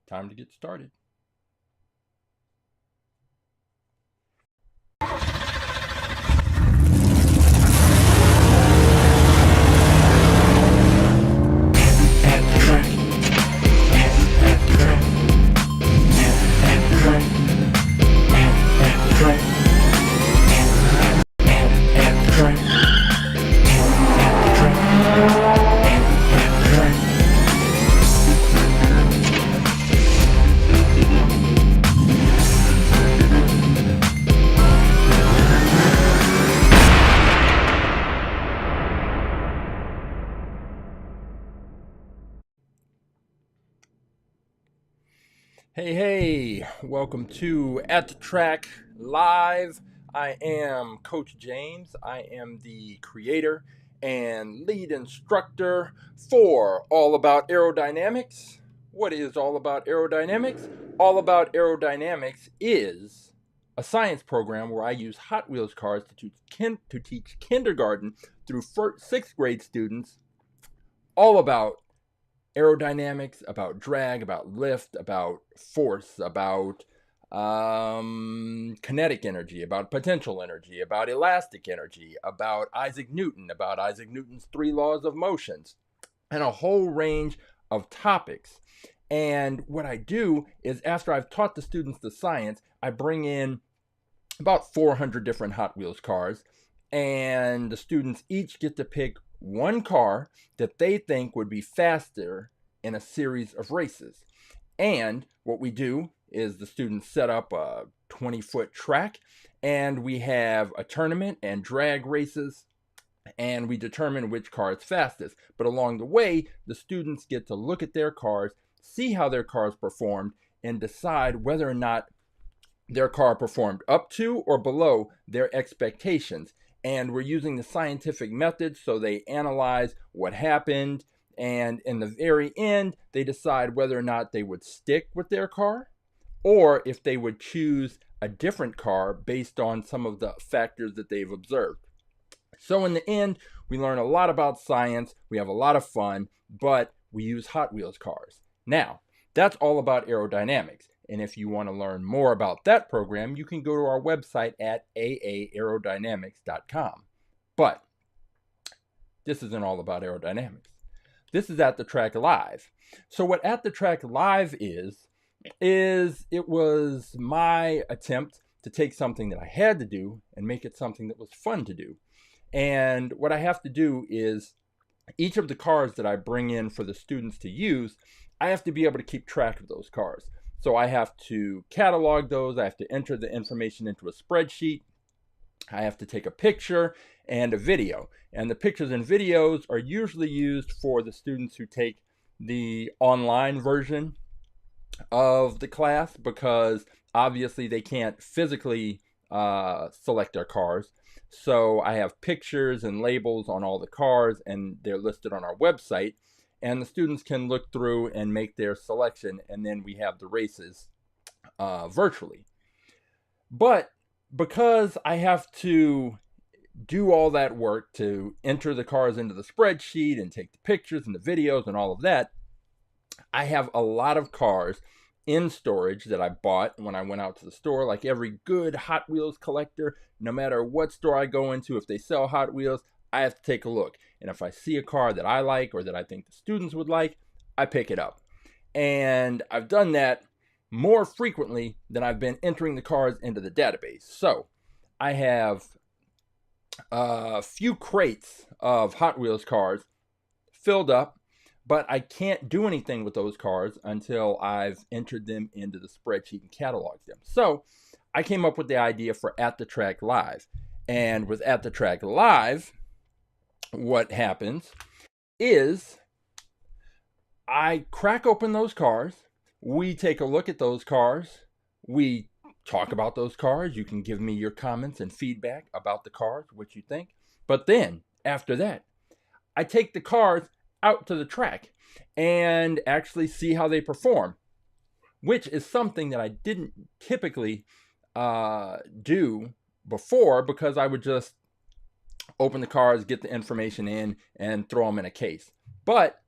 Time to get started. Hey, welcome to At the Track Live. I am Coach James. I am the creator and lead instructor for All About Aerodynamics. What is All About Aerodynamics? All About Aerodynamics is a science program where I use Hot Wheels cars to teach kindergarten through sixth grade students all about aerodynamics, about drag, about lift, about force, about kinetic energy, about potential energy, about elastic energy, about Isaac Newton's 3 laws of motions, and a whole range of topics. And what I do is, after I've taught the students the science, I bring in about 400 different Hot Wheels cars, and the students each get to pick one car that they think would be faster in a series of races. And what we do is the students set up a 20-foot track, and we have a tournament and drag races, and we determine which car is fastest. But along the way, the students get to look at their cars, see how their cars performed, and decide whether or not their car performed up to or below their expectations. And we're using the scientific method, so they analyze what happened, and in the very end, they decide whether or not they would stick with their car or if they would choose a different car based on some of the factors that they've observed. So in the end, we learn a lot about science, we have a lot of fun, but we use Hot Wheels cars. Now, that's All About Aerodynamics. And if you want to learn more about that program, you can go to our website at aaerodynamics.com. But this isn't all about aerodynamics. This is At the Track Live. So what At the Track Live is it was my attempt to take something that I had to do and make it something that was fun to do. And what I have to do is, each of the cars that I bring in for the students to use, I have to be able to keep track of those cars. So I have to catalog those, I have to enter the information into a spreadsheet, I have to take a picture and a video. And the pictures and videos are usually used for the students who take the online version of the class, because obviously they can't physically select their cars. So I have pictures and labels on all the cars, and they're listed on our website. And the students can look through and make their selection, and then we have the races virtually. But because I have to do all that work to enter the cars into the spreadsheet and take the pictures and the videos and all of that, I have a lot of cars in storage that I bought when I went out to the store. Like every good Hot Wheels collector, no matter what store I go into, if they sell Hot Wheels, I have to take a look. And if I see a car that I like or that I think the students would like, I pick it up. And I've done that more frequently than I've been entering the cars into the database. So I have a few crates of Hot Wheels cars filled up, but I can't do anything with those cars until I've entered them into the spreadsheet and cataloged them. So I came up with the idea for At the Track Live. And with At the Track Live, what happens is I crack open those cars, we take a look at those cars, we talk about those cars. You can give me your comments and feedback about the cars, what you think. But then, after that, I take the cars out to the track and actually see how they perform, which is something that I didn't typically do before, because I would just open the cars, get the information in, and throw them in a case. But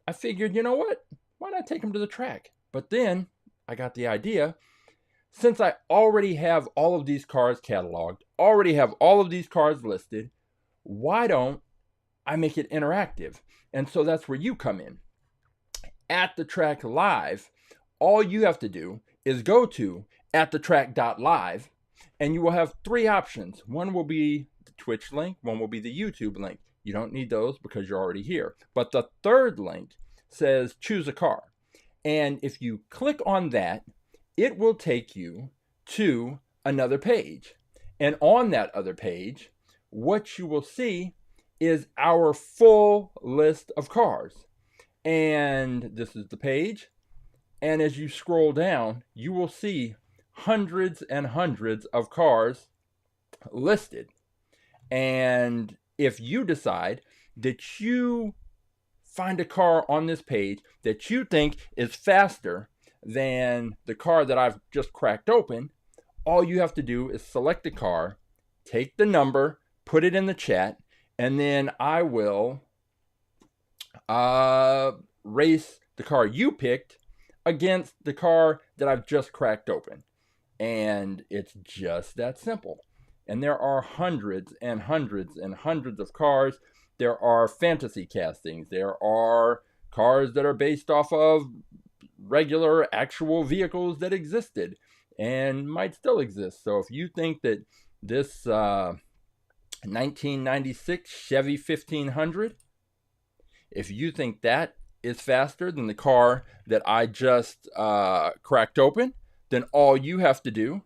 I figured, you know what? Why not take them to the track? But then I got the idea, since I already have all of these cars cataloged, already have all of these cars listed, why don't I make it interactive? And so that's where you come in. At the Track Live, all you have to do is go to atthetrack.live, and you will have three options. One will be the Twitch link, one will be the YouTube link. You don't need those because you're already here. But the third link says choose a car. And if you click on that, it will take you to another page. And on that other page, what you will see is our full list of cars. And this is the page. And as you scroll down, you will see hundreds and hundreds of cars listed. And if you decide that you find a car on this page that you think is faster than the car that I've just cracked open, all you have to do is select the car, take the number, put it in the chat, and then I will race the car you picked against the car that I've just cracked open. And it's just that simple. And there are hundreds and hundreds and hundreds of cars. There are fantasy castings. There are cars that are based off of regular actual vehicles that existed and might still exist. So if you think that this 1996 Chevy 1500, if you think that is faster than the car that I just cracked open, then all you have to do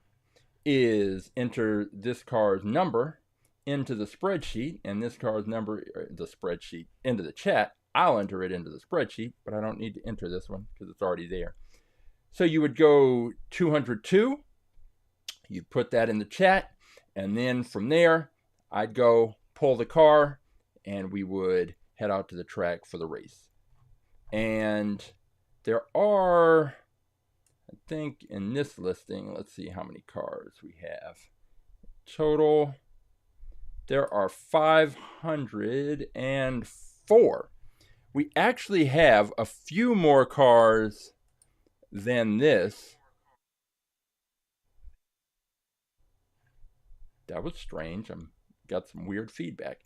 is enter this car's number into the spreadsheet, and this car's number, the spreadsheet, into the chat. I'll enter it into the spreadsheet, but I don't need to enter this one because it's already there. So you would go 202, you put that in the chat, and then from there, I'd go pull the car, and we would head out to the track for the race. And there are, I think in this listing, let's see how many cars we have. Total, there are 504. We actually have a few more cars than this. That was strange. I got some weird feedback.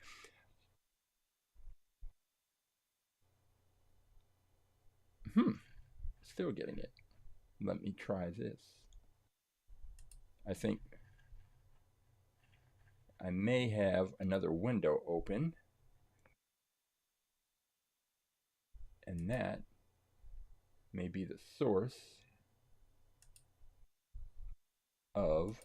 Still getting it. Let me try this. I think I may have another window open, and that may be the source of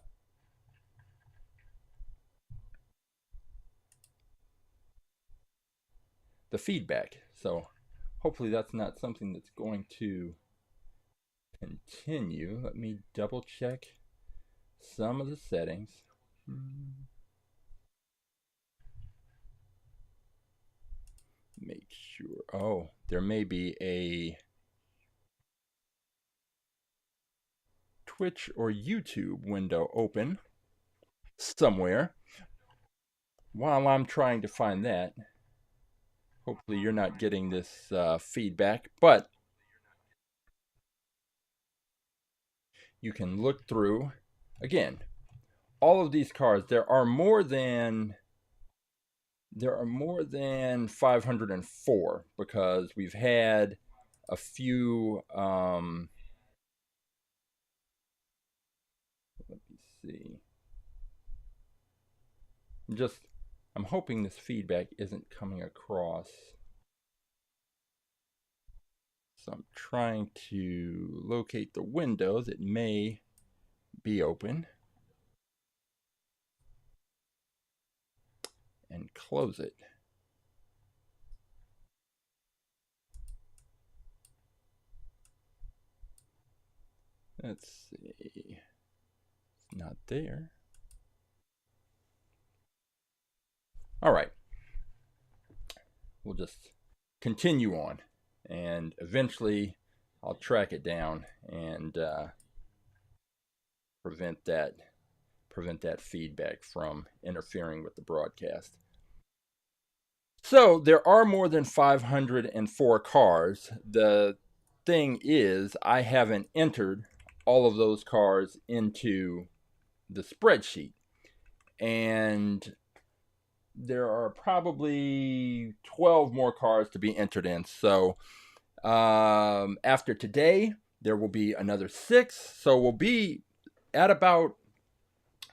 the feedback. So hopefully that's not something that's going to continue. Let me double check some of the settings. Make sure. Oh, there may be a Twitch or YouTube window open somewhere. While I'm trying to find that, hopefully you're not getting this feedback, but you can look through. Again, all of these cars, there are more than 504 because we've had a few. Let me see. I'm hoping this feedback isn't coming across. So I'm trying to locate the window that may be open and close it. Let's see. It's not there. All right. We'll just continue on, and eventually I'll track it down and prevent that feedback from interfering with the broadcast. So there are more than 504 cars. The thing is, I haven't entered all of those cars into the spreadsheet. And there are probably 12 more cars to be entered in. So after today, there will be another 6. So we'll be at about,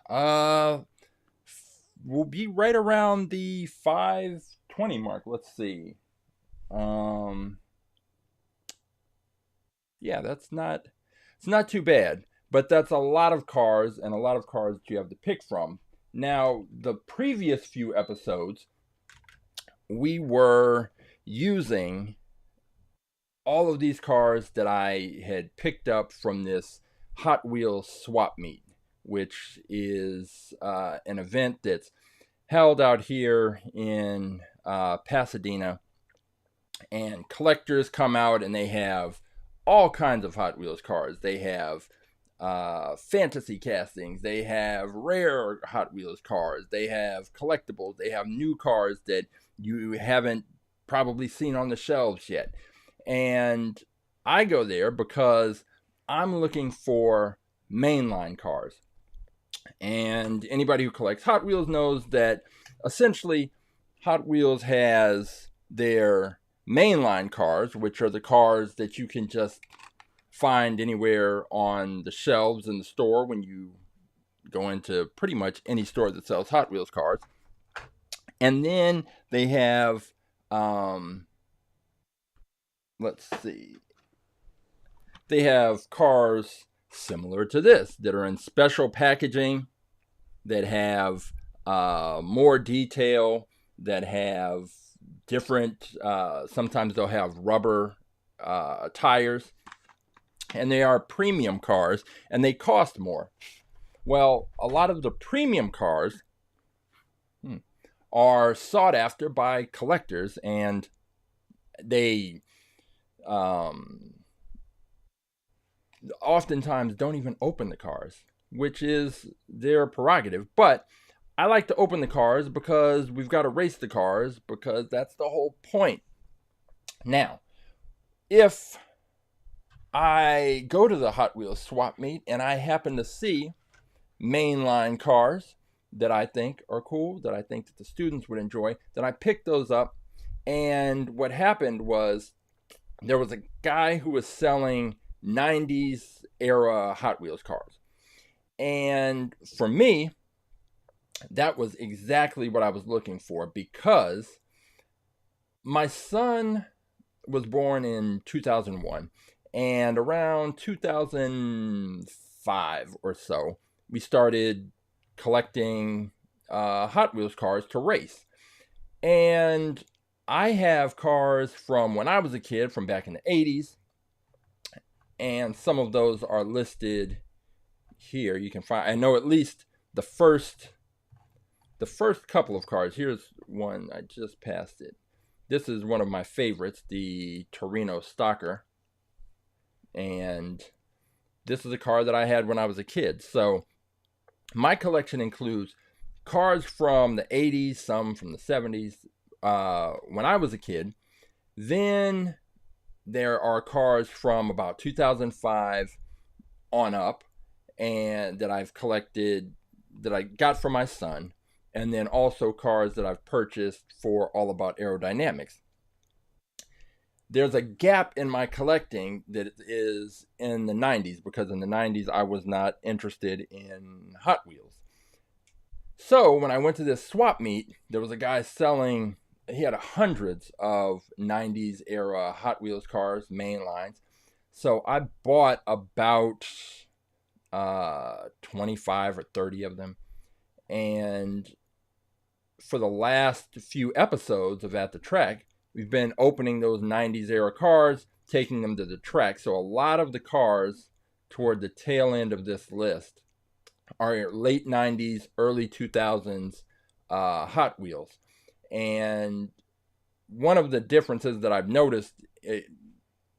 we'll be right around the 520 mark. Let's see. Yeah, it's not too bad, but that's a lot of cars and a lot of cars that you have to pick from. Now, the previous few episodes, we were using all of these cars that I had picked up from this Hot Wheels swap meet, which is an event that's held out here in Pasadena, and collectors come out and they have all kinds of Hot Wheels cars. They have fantasy castings, they have rare Hot Wheels cars, they have collectibles, they have new cars that you haven't probably seen on the shelves yet. And I go there because I'm looking for mainline cars. And anybody who collects Hot Wheels knows that essentially Hot Wheels has their mainline cars, which are the cars that you can just find anywhere on the shelves in the store when you go into pretty much any store that sells Hot Wheels cars. And then they have, let's see, they have cars similar to this that are in special packaging, that have more detail, that have different, sometimes they'll have rubber tires, and they are premium cars, and they cost more. Well, a lot of the premium cars are sought after by collectors, and they oftentimes don't even open the cars, which is their prerogative. But I like to open the cars because we've got to race the cars, because that's the whole point. Now, if I go to the Hot Wheels swap meet and I happen to see mainline cars that I think are cool, that I think that the students would enjoy, then I pick those up. And what happened was, there was a guy who was selling 90s era Hot Wheels cars. And for me, that was exactly what I was looking for, because my son was born in 2001, and around 2005 or so, we started collecting Hot Wheels cars to race. And I have cars from when I was a kid, from back in the 80s, and some of those are listed here. You can find, I know at least the first couple of cars. Here's one, I just passed it. This is one of my favorites, the Torino Stalker. And this is a car that I had when I was a kid. So my collection includes cars from the 80s, some from the 70s, when I was a kid. Then there are cars from about 2005 on up, and that I've collected, that I got from my son. And then also cars that I've purchased for All About Aerodynamics. There's a gap in my collecting that is in the 90s, because in the 90s I was not interested in Hot Wheels. So when I went to this swap meet, there was a guy selling, he had hundreds of 90s era Hot Wheels cars, main lines. So I bought about 25 or 30 of them. And for the last few episodes of At the Track, we've been opening those 90s era cars, taking them to the track. So a lot of the cars toward the tail end of this list are late 90s, early 2000s Hot Wheels. And one of the differences that I've noticed,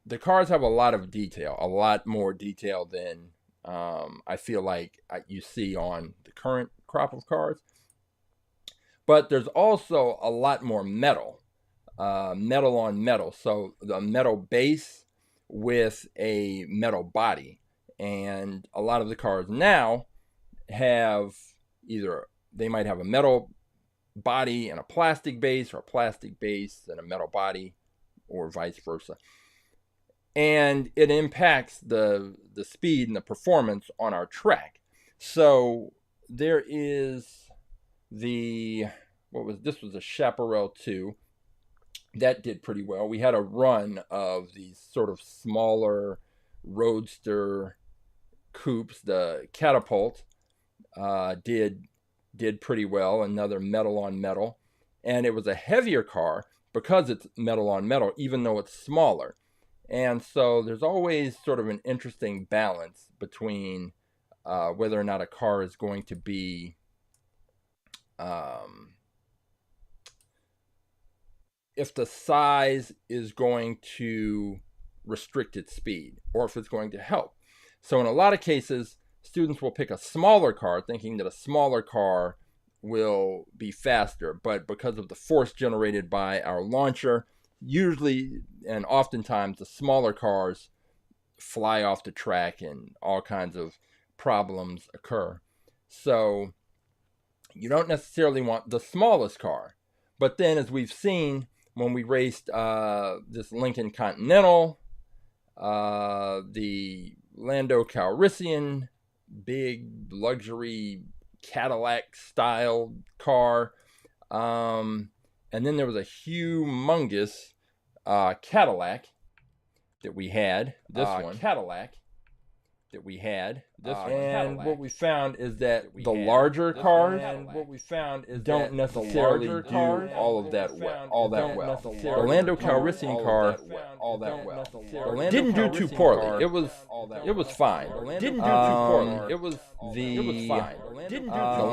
the cars have a lot of detail, a lot more detail than I feel like you see on the current crop of cars. But there's also a lot more metal, metal on metal. So the metal base with a metal body. And a lot of the cars now have either, they might have a metal body and a plastic base, or a plastic base and a metal body, or vice versa. And it impacts the speed and the performance on our track. So there is this was a Chaparral 2 that did pretty well. We had a run of these sort of smaller roadster coupes. The Catapult did pretty well, another metal on metal. And it was a heavier car because it's metal on metal, even though it's smaller. And so there's always sort of an interesting balance between whether or not a car is going to be if the size is going to restrict its speed, or if it's going to help. So in a lot of cases, students will pick a smaller car thinking that a smaller car will be faster, but because of the force generated by our launcher, usually and oftentimes the smaller cars fly off the track and all kinds of problems occur. So you don't necessarily want the smallest car. But then, as we've seen when we raced this Lincoln Continental, the Lando Calrissian, big luxury Cadillac style car, and then there was a humongous Cadillac that we had. This one. Cadillac that we had. And what we found is that the larger cars don't necessarily do all of that well. The Lando Calrissian car didn't do too poorly. It was fine. Didn't do too poorly. It was the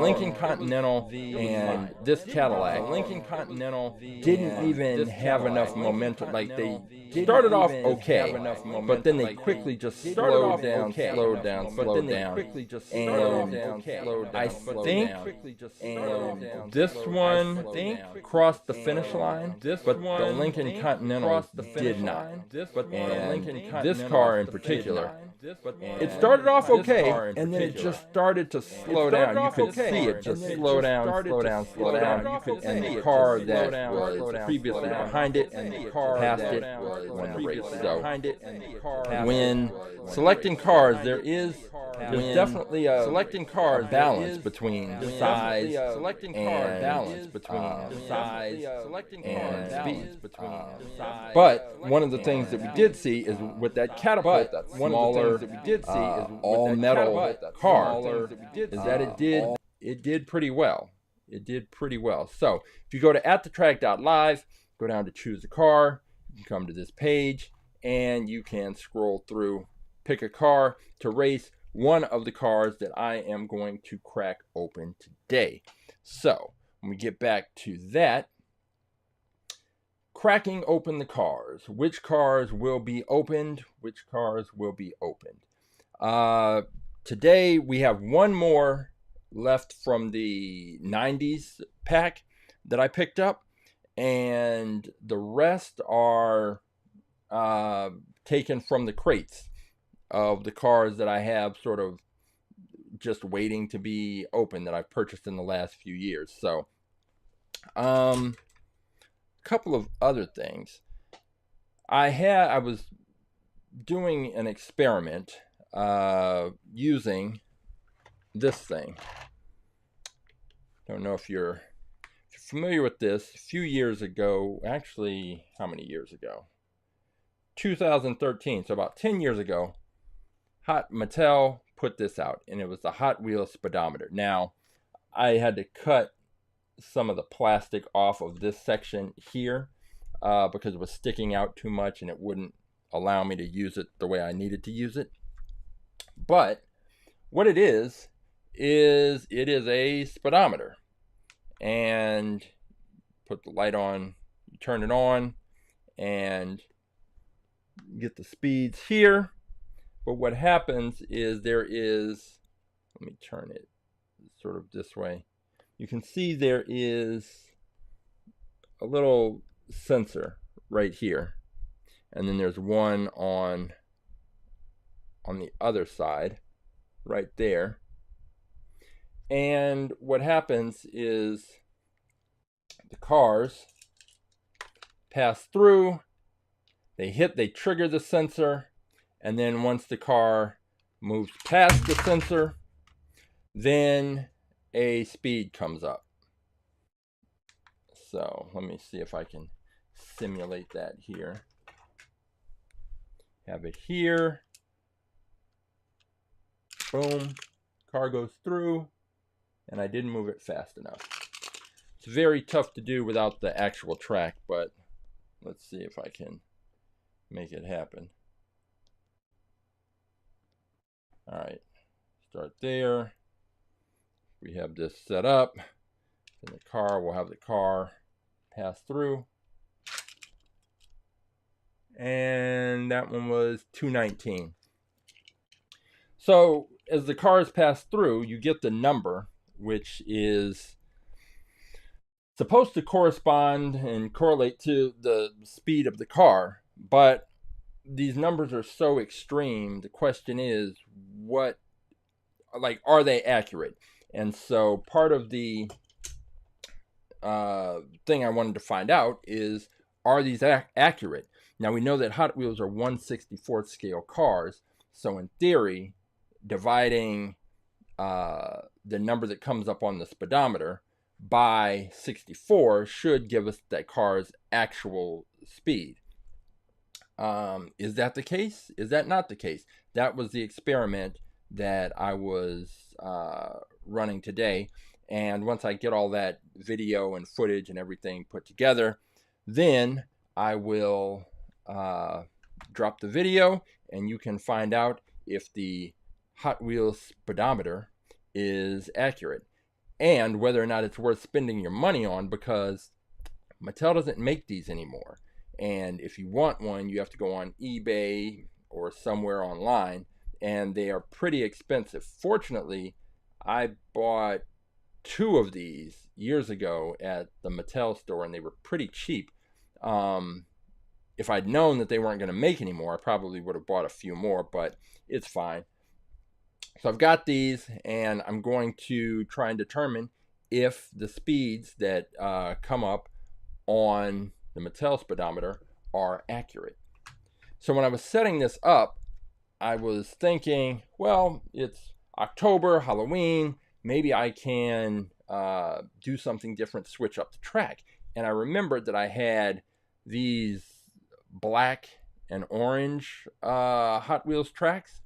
Lincoln Continental and this Cadillac. Didn't even have enough momentum. Like, they started off okay, but then they quickly just slowed down. And I think this one crossed the finish line, but the Lincoln Continental did not. And this car in particular, it started off okay, and then it just started to slow down. You could see it just slow down. And the car that was previously behind it passed it when the race. So when selecting cars, there's definitely a balance between size and speed. But one of the things that we did see is with that Catapult, that smaller all metal car, is that it did pretty well. It did pretty well. So if you go to atthetrack.live, go down to choose a car, you can come to this page, and you can scroll through, pick a car to race one of the cars that I am going to crack open today. So when we get back to that, cracking open the cars. Which cars will be opened? Which cars will be opened? Today we have one more left from the 90s pack that I picked up, and the rest are taken from the crates of the cars that I have sort of just waiting to be open, that I've purchased in the last few years. So couple of other things. I was doing an experiment using this thing. Don't know if you're familiar with this. A few years ago, actually, how many years ago? 2013, so about 10 years ago, Mattel put this out, and it was the Hot Wheels speedometer. Now, I had to cut some of the plastic off of this section here because it was sticking out too much and it wouldn't allow me to use it the way I needed to use it. But what it is a speedometer. And put the light on, you turn it on, and you get the speeds here. But what happens is let me turn it sort of this way. You can see there is a little sensor right here. and then there's one on the other side right there. And what happens is the cars pass through, they trigger the sensor, and then once the car moves past the sensor, then a speed comes up. So let me see if I can simulate that here. Have it here. Boom. Car goes through, and I didn't move it fast enough. It's very tough to do without the actual track, but let's see if I can make it happen. All right, start there. We have this set up. In the car, we'll have the car pass through. And that one was 219. So as the cars pass through, you get the number, which is supposed to correspond and correlate to the speed of the car. But these numbers are so extreme. The question is, are they accurate? And so part of the thing I wanted to find out is, are these accurate? Now we know that Hot Wheels are 1/64th scale cars, so in theory, dividing the number that comes up on the speedometer by 64 should give us that car's actual speed. Is that the case? Is that not the case? That was the experiment that I was running today. And once I get all that video and footage and everything put together, then I will drop the video, and you can find out if the Hot Wheels speedometer is accurate and whether or not it's worth spending your money on, because Mattel doesn't make these anymore. And if you want one, you have to go on eBay or somewhere online, and they are pretty expensive. Fortunately, I bought 2 of these years ago at the Mattel store, and they were pretty cheap. If I'd known that they weren't going to make anymore, I probably would have bought a few more, but it's fine. So I've got these, and I'm going to try and determine if the speeds that come up on the Mattel speedometer are accurate. So when I was setting this up, I was thinking, well, it's October, Halloween, maybe I can do something different, switch up the track. And I remembered that I had these black and orange Hot Wheels tracks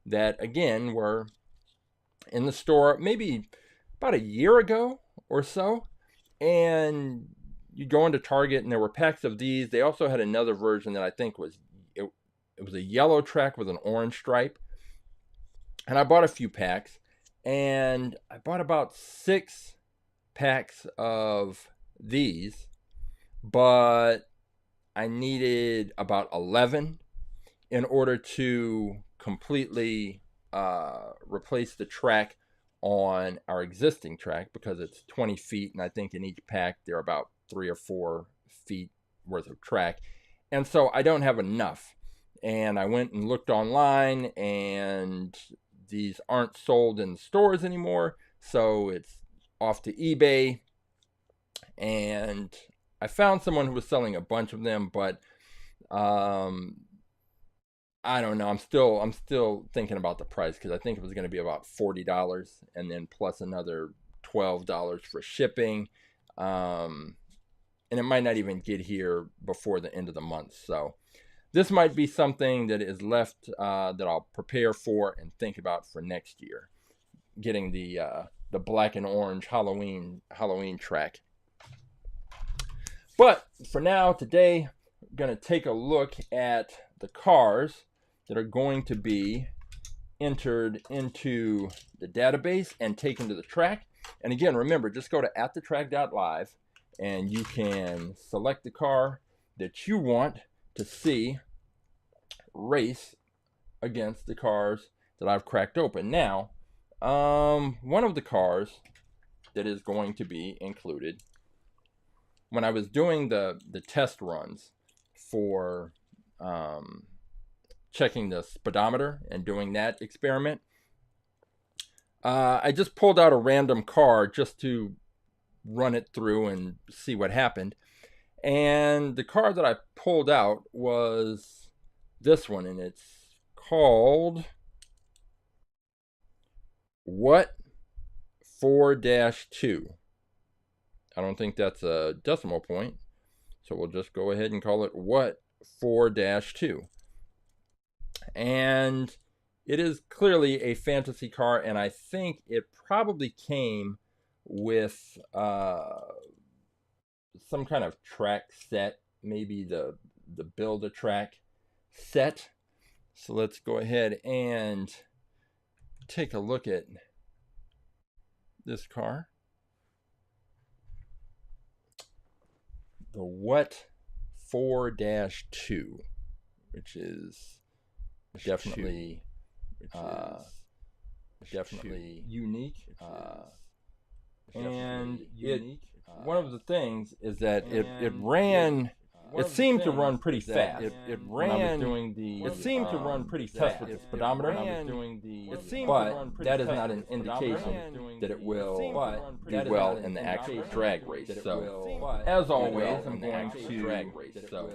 that, again, were in the store maybe about a year ago or so. And you go into Target, and there were packs of these. They also had another version that I think was, it was a yellow track with an orange stripe. And I bought a few packs, and I bought about 6 packs of these, but I needed about 11 in order to completely replace the track on our existing track, because it's 20 feet, and I think in each pack there are about 3 or 4 feet worth of track. And so I don't have enough. And I went and looked online, and these aren't sold in stores anymore, so it's off to eBay. And I found someone who was selling a bunch of them, but I don't know. I'm still thinking about the price, because I think it was going to be about $40, and then plus another $12 for shipping. And it might not even get here before the end of the month. So this might be something that is left that I'll prepare for and think about for next year, getting the black and orange Halloween track. But for now, today, I'm going to take a look at the cars that are going to be entered into the database and taken to the track. And again, remember, just go to atthetrack.live, and you can select the car that you want to see race against the cars that I've cracked open. Now, one of the cars that is going to be included, when I was doing the test runs for checking the speedometer and doing that experiment. I just pulled out a random car just to run it through and see what happened. And the car that I pulled out was this one, and it's called What 4-2. I don't think that's a decimal point, so we'll just go ahead and call it What 4-2. And it is clearly a fantasy car, and I think it probably came with some kind of track set, maybe the Build-A-Track set. So let's go ahead and take a look at this car. The What 4-2, which is definitely unique. And one of the things is that it ran. It seemed to run pretty fast. It seemed to run pretty fast with the speedometer. But that is not an indication that it will do well in the actual drag race. So, as always, I'm going to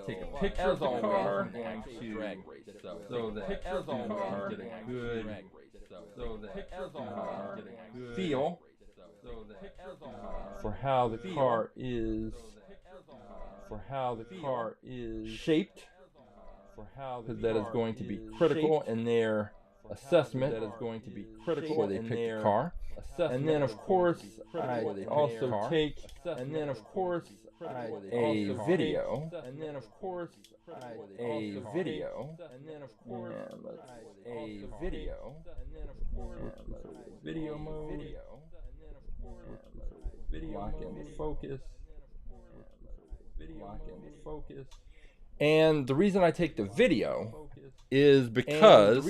take a picture of the car so that pictures of the car get a good feel for how the car is shaped, because that is going to be critical in their assessment. That is going to be critical before they pick the car. And then of course I also take a video. Video mode. Lock in the focus. And the reason I take the video is because I don't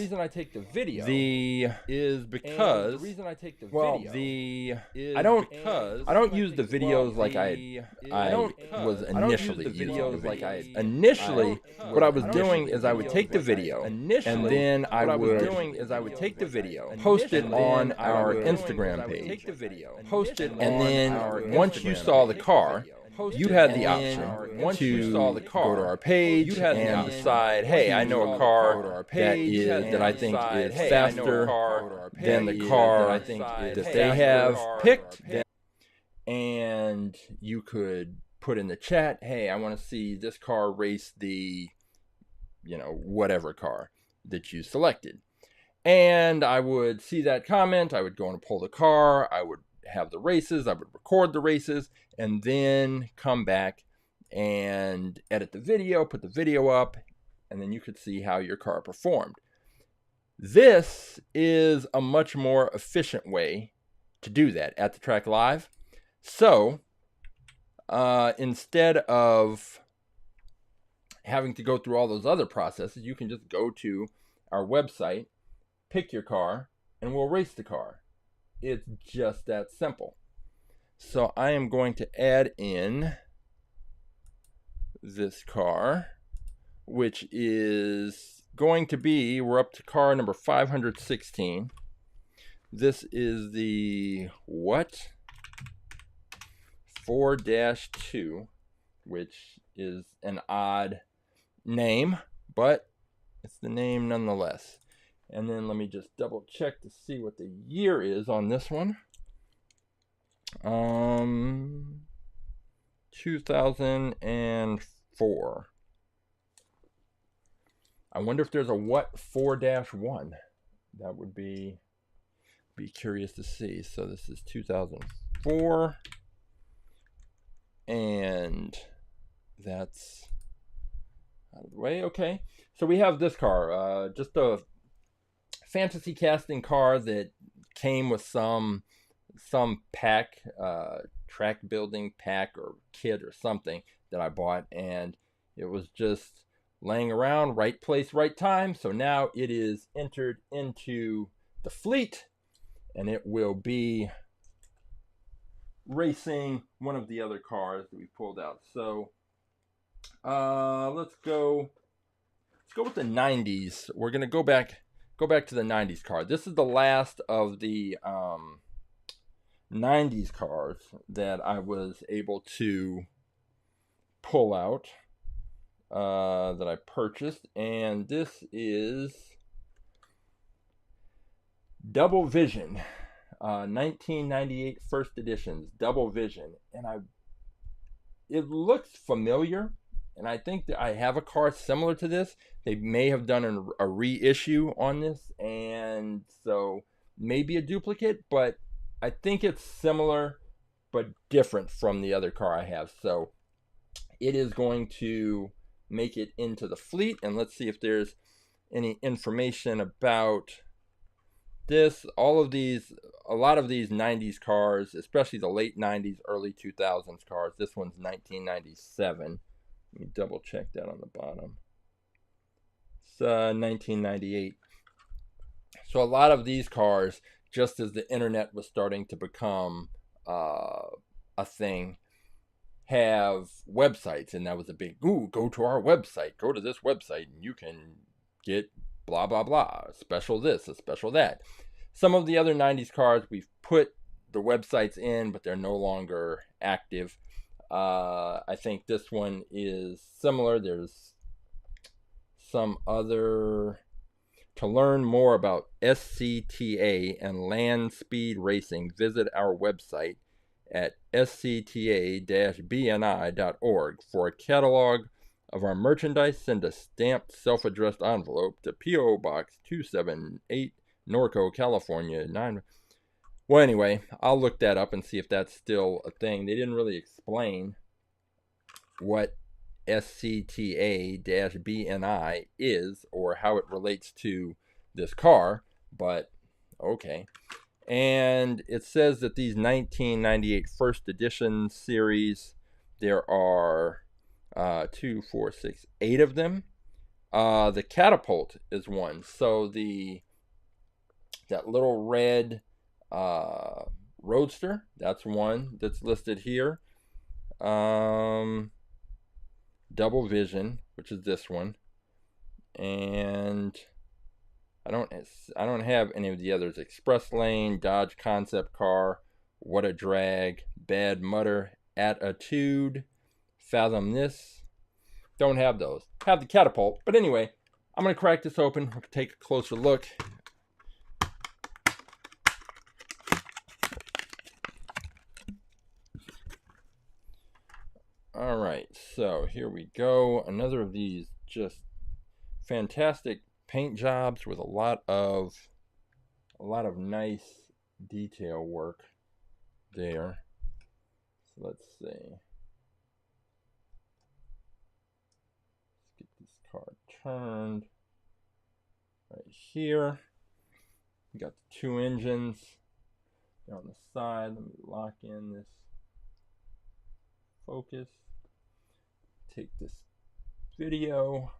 use the videos like I was initially using the videos. Initially, what I was doing is I would take the video and then I would take the video, post it on our Instagram page, and then once you saw the car, you had the option to go to our page and decide, hey, I know a car that I think is faster than the car that they have picked. And you could put in the chat, hey, I want to see this car race the, whatever car that you selected. And I would see that comment. I would go and pull the car. I would have the races. I would record the races, and then come back and edit the video, put the video up, and then you could see how your car performed. This is a much more efficient way to do that at the track live. So instead of having to go through all those other processes, you can just go to our website, pick your car, and we'll race the car. It's just that simple. So I am going to add in this car, which is going to be, we're up to car number 516. This is the What 4-2, which is an odd name, but it's the name nonetheless. And then let me just double check to see what the year is on this one. 2004. I wonder if there's a What 4-1. That would be curious to see. So this is 2004. And that's out of the way. Okay. So we have this car, just a fantasy casting car that came with some pack, track building pack or kit or something that I bought, and it was just laying around, right place, right time. So now it is entered into the fleet, and it will be racing one of the other cars that we pulled out. So let's go let's go with the 90s. We're gonna go back to the 90s car. This is the last of the 90s cars that I was able to pull out, that I purchased, and this is Double Vision, 1998 first editions, Double Vision, and it looks familiar, and I think that I have a car similar to this. They may have done a reissue on this, and so maybe a duplicate, but I think it's similar but different from the other car I have. So it is going to make it into the fleet, and let's see if there's any information about this. All of these, a lot of these 90s cars, especially the late 90s, early 2000s cars. This one's 1997. Let me double check that on the bottom. It's 1998. So a lot of these cars, just as the internet was starting to become a thing, have websites, and that was a big, ooh, go to our website, go to this website, and you can get blah, blah, blah, a special this, a special that. Some of the other 90s cars, we've put the websites in, but they're no longer active. I think this one is similar. There's some other... To learn more about SCTA and land speed racing, visit our website at scta-bni.org. For a catalog of our merchandise, send a stamped self-addressed envelope to P.O. Box 278, Norco, California 9. Well, anyway, I'll look that up and see if that's still a thing. They didn't really explain what SCTA-BNI is or how it relates to this car, but okay. And it says that these 1998 first edition series, there are 8 of them. The Catapult is one. So that little red Roadster, that's one that's listed here. Double Vision, which is this one, and I don't have any of the others. Express Lane, Dodge Concept Car, What a Drag, Bad Mutter, Attitude, Fathom This. Don't have those. Have the Catapult. But anyway, I'm going to crack this open. We'll take a closer look. All right, so here we go. Another of these just fantastic paint jobs with a lot of nice detail work there. So let's see. Let's get this car turned right here. We got the two engines on the side. Let me lock in this focus. Take this video.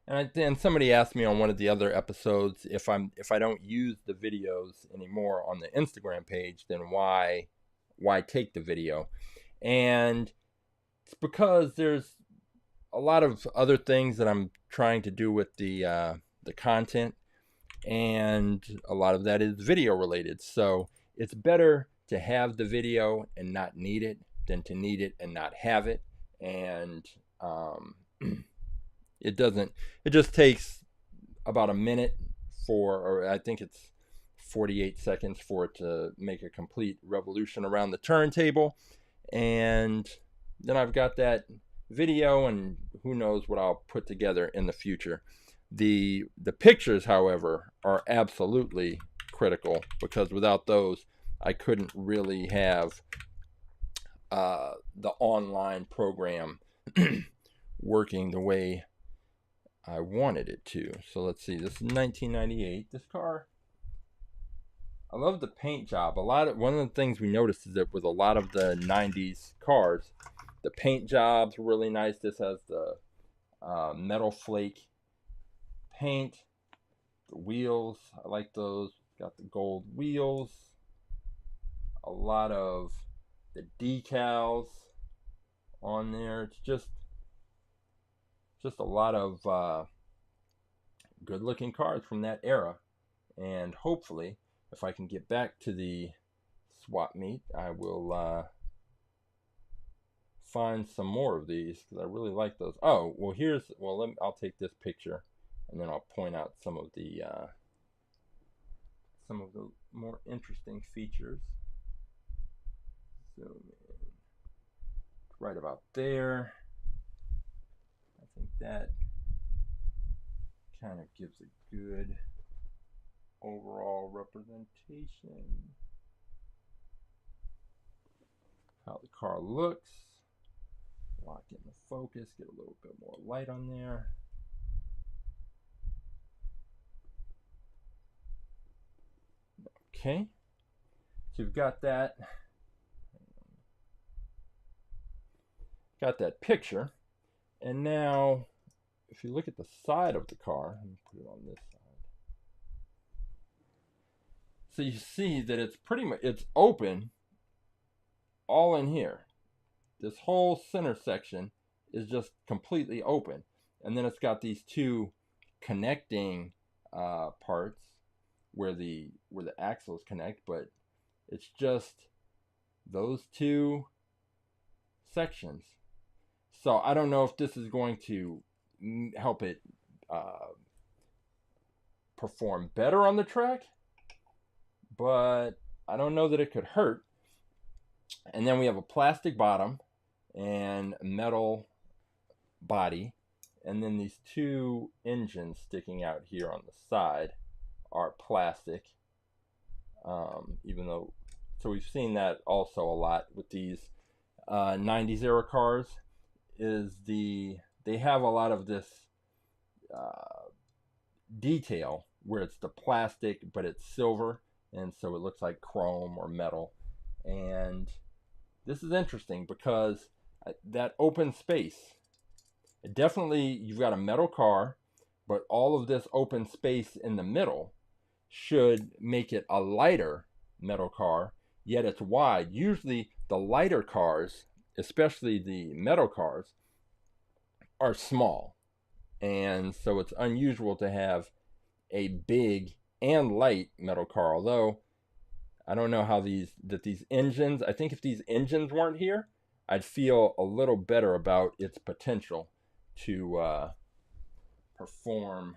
And somebody asked me on one of the other episodes if I don't use the videos anymore on the Instagram page, then why take the video? And it's because there's a lot of other things that I'm trying to do with the content, and a lot of that is video related. So it's better to have the video and not need it than to need it and not have it. And it just takes about a minute or I think it's 48 seconds for it to make a complete revolution around the turntable. And then I've got that video, and who knows what I'll put together in the future. The pictures, however, are absolutely critical, because without those, I couldn't really have the online program working the way I wanted it to. So let's see, this is 1998. This car, I love the paint job. One of the things we noticed is that with a lot of the 90s cars, the paint jobs were really nice. This has the metal flake paint. The wheels, I like those. Got the gold wheels. A lot of the decals on there. It's just just a lot of good looking cars from that era. And hopefully, if I can get back to the swap meet, I will find some more of these because I really like those. Oh, well, I'll take this picture and then I'll point out some of the more interesting features. Zoom in. Right about there. I think that kind of gives a good overall representation of how the car looks. Lock in the focus, get a little bit more light on there. Okay, so you've got that picture, and now if you look at the side of the car, let me put it on this side. So you see that it's open all in here. This whole center section is just completely open, and then it's got these two connecting parts where the axles connect, but it's just those two sections. So I don't know if this is going to help it perform better on the track, but I don't know that it could hurt. And then we have a plastic bottom and a metal body, and then these two engines sticking out here on the side are plastic, even though, so we've seen that also a lot with these 90s era cars, is they have a lot of this detail where it's the plastic but it's silver, and so it looks like chrome or metal. And this is interesting because that open space, definitely you've got a metal car, but all of this open space in the middle should make it a lighter metal car, yet it's wide. Usually the lighter cars, especially the metal cars, are small, and so it's unusual to have a big and light metal car. Although I don't know how these engines, I think if these engines weren't here, I'd feel a little better about its potential to perform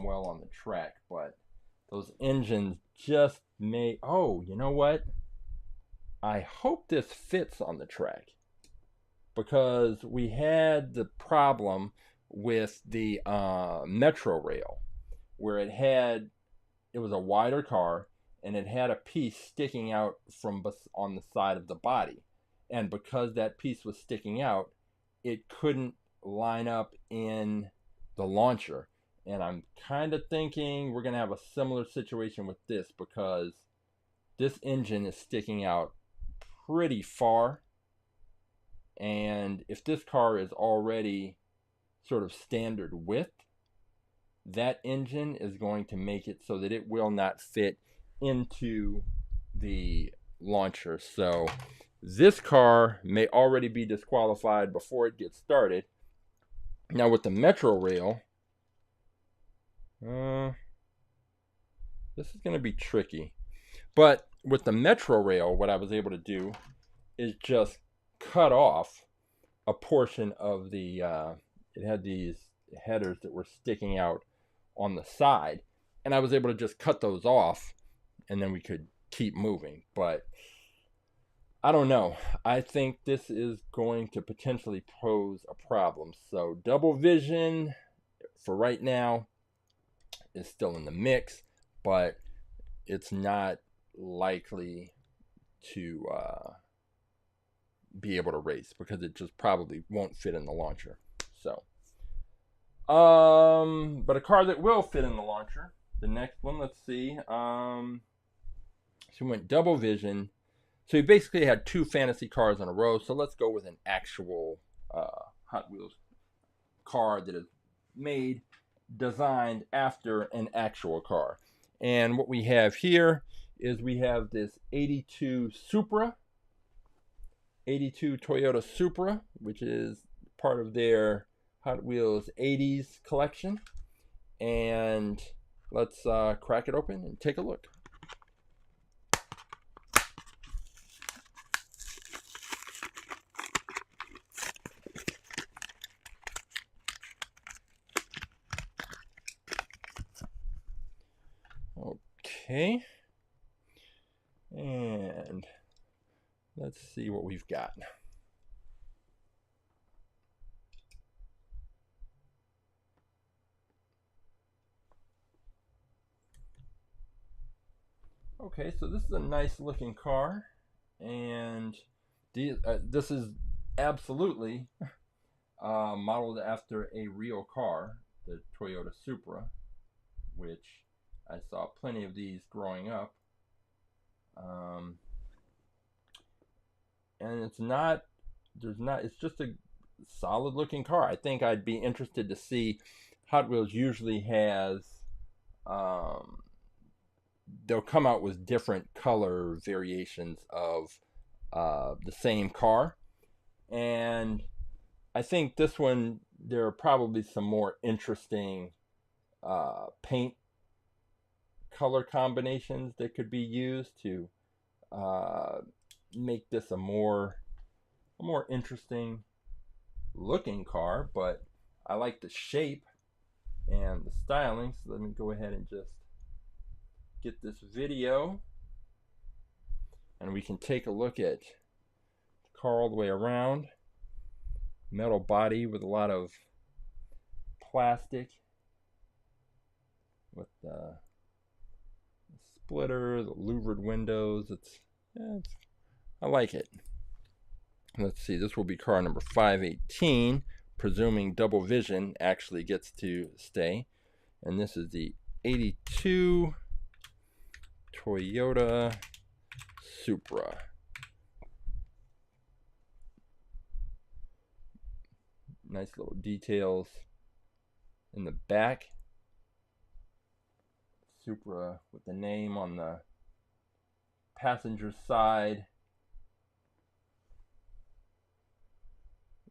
well on the track. But those engines just may, oh, you know what? I hope this fits on the track, because we had the problem with the Metro Rail where it was a wider car and it had a piece sticking out from on the side of the body, and because that piece was sticking out, it couldn't line up in the launcher. And I'm kind of thinking we're going to have a similar situation with this, because this engine is sticking out pretty far, and if this car is already sort of standard width, that engine is going to make it so that it will not fit into the launcher. So this car may already be disqualified before it gets started. Now with the Metro Rail, this is going to be tricky. But with the Metro Rail, what I was able to do is just cut off a portion of the, it had these headers that were sticking out on the side, and I was able to just cut those off, and then we could keep moving. But I don't know. I think this is going to potentially pose a problem. So Double Vision, for right now, is still in the mix, but it's not likely to be able to race because it just probably won't fit in the launcher. So, but a car that will fit in the launcher, the next one, let's see. So we went Double Vision. So we basically had two fantasy cars in a row. So let's go with an actual Hot Wheels car that is made, designed after an actual car. And what we have here is we have this 82 Toyota Supra, which is part of their Hot Wheels 80s collection. And let's crack it open and take a look. Okay, and let's see what we've got. Okay, so this is a nice looking car, and this is absolutely modeled after a real car, the Toyota Supra, which I saw plenty of these growing up. And it's just a solid looking car. I think I'd be interested to see. Hot Wheels usually has, they'll come out with different color variations of the same car. And I think this one, there are probably some more interesting paint color combinations that could be used to make this a more interesting looking car. But I like the shape and the styling, so let me go ahead and just get this video and we can take a look at the car all the way around. Metal body with a lot of plastic with the splitter, the louvered windows. I like it. Let's see, this will be car number 518, presuming Double Vision actually gets to stay. And this is the 82 Toyota Supra. Nice little details in the back. Supra with the name on the passenger side.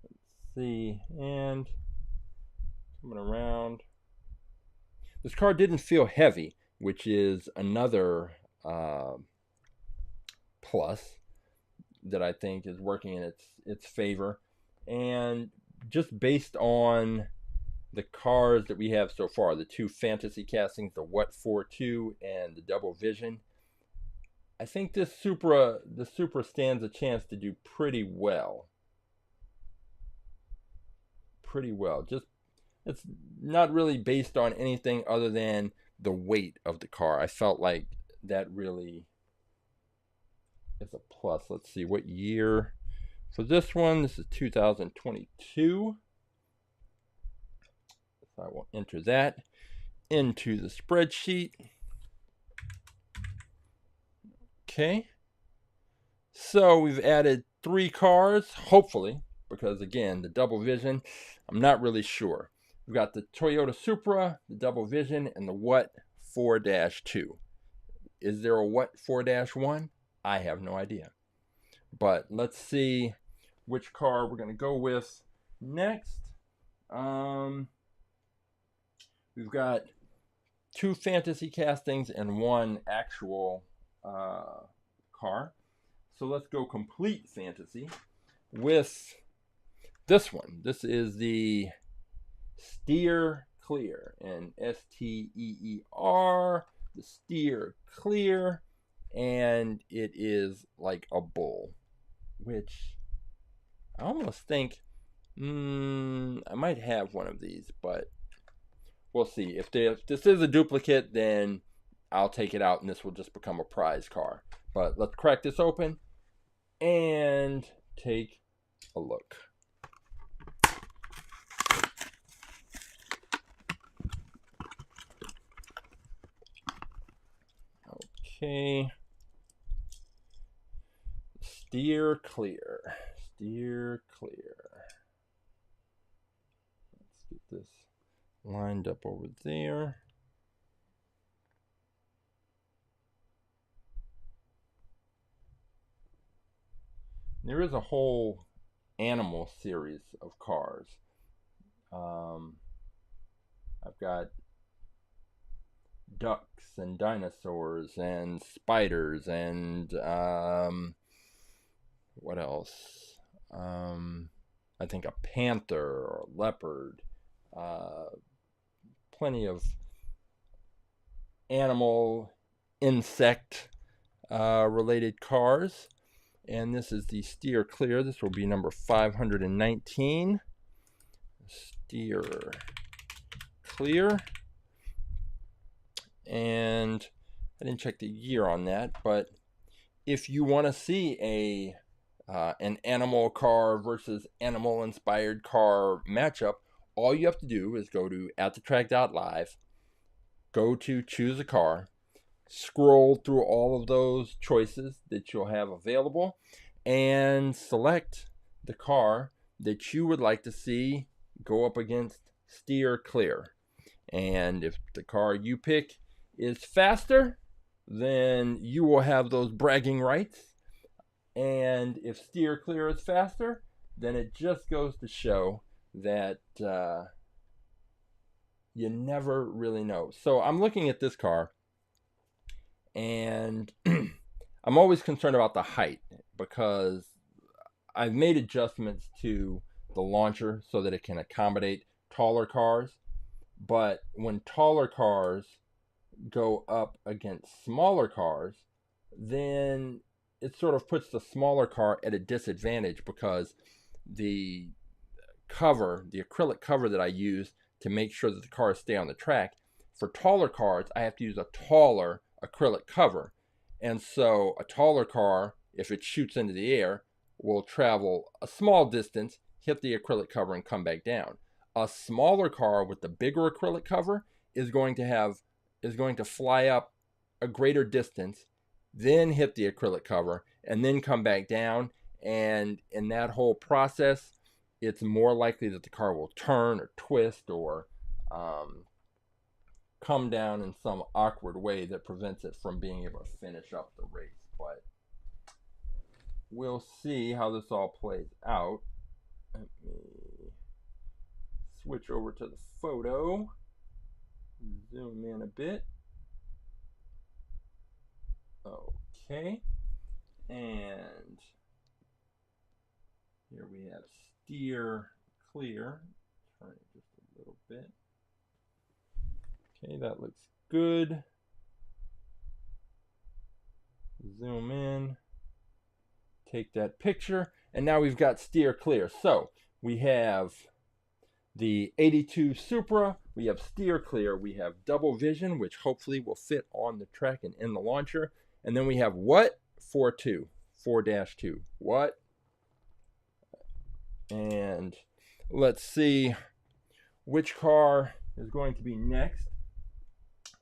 Let's see, and coming around. This car didn't feel heavy, which is another plus that I think is working in its favor. And just based on the cars that we have so far, the two fantasy castings, the What For 2 and the Double Vision, I think the Supra stands a chance to do pretty well. Just, it's not really based on anything other than the weight of the car. I felt like that really is a plus. Let's see what year for this one. This is 2022. So I will enter that into the spreadsheet. Okay. So we've added 3 cars, hopefully, because again, the Double Vision, I'm not really sure. We've got the Toyota Supra, the Double Vision, and the What 4-2. Is there a What 4-1? I have no idea. But let's see which car we're going to go with next. We've got 2 fantasy castings and 1 actual car. So let's go complete fantasy with this one. This is the Steer Clear, and STEER, the Steer Clear, and it is like a bull, which I almost think I might have one of these, but we'll see. If this is a duplicate, then I'll take it out and this will just become a prize car. But let's crack this open and take a look. Okay. Steer Clear. Steer Clear. Let's get this lined up over there. There is a whole animal series of cars. I've got ducks and dinosaurs and spiders and what else? I think a panther or a leopard. Plenty of animal, insect related cars. And this is the Steer Clear. This will be number 519. Steer Clear. And I didn't check the year on that, but if you want to see an animal car versus animal inspired car matchup, all you have to do is go to atthetrack.live, go to choose a car, scroll through all of those choices that you'll have available, and select the car that you would like to see go up against Steer Clear. And if the car you pick is faster, then you will have those bragging rights. And if Steer Clear is faster, then it just goes to show that you never really know. So I'm looking at this car, and I'm always concerned about the height because I've made adjustments to the launcher so that it can accommodate taller cars. But when taller cars go up against smaller cars, then it sort of puts the smaller car at a disadvantage because the cover, the acrylic cover that I use to make sure that the cars stay on the track, for taller cars, I have to use a taller acrylic cover. And so a taller car, if it shoots into the air, will travel a small distance, hit the acrylic cover, and come back down. A smaller car with the bigger acrylic cover is going to fly up a greater distance, then hit the acrylic cover, and then come back down. And in that whole process, it's more likely that the car will turn or twist or come down in some awkward way that prevents it from being able to finish up the race. But we'll see how this all plays out. Let me switch over to the photo, zoom in a bit. Okay, and here we have Steer Clear. Turn it just a little bit. Okay, that looks good. Zoom in, take that picture, and now we've got Steer Clear. So we have the 82 Supra, we have Steer Clear, we have Double Vision, which hopefully will fit on the track and in the launcher, and then we have what? 4-2, 4-2. What? And let's see which car is going to be next.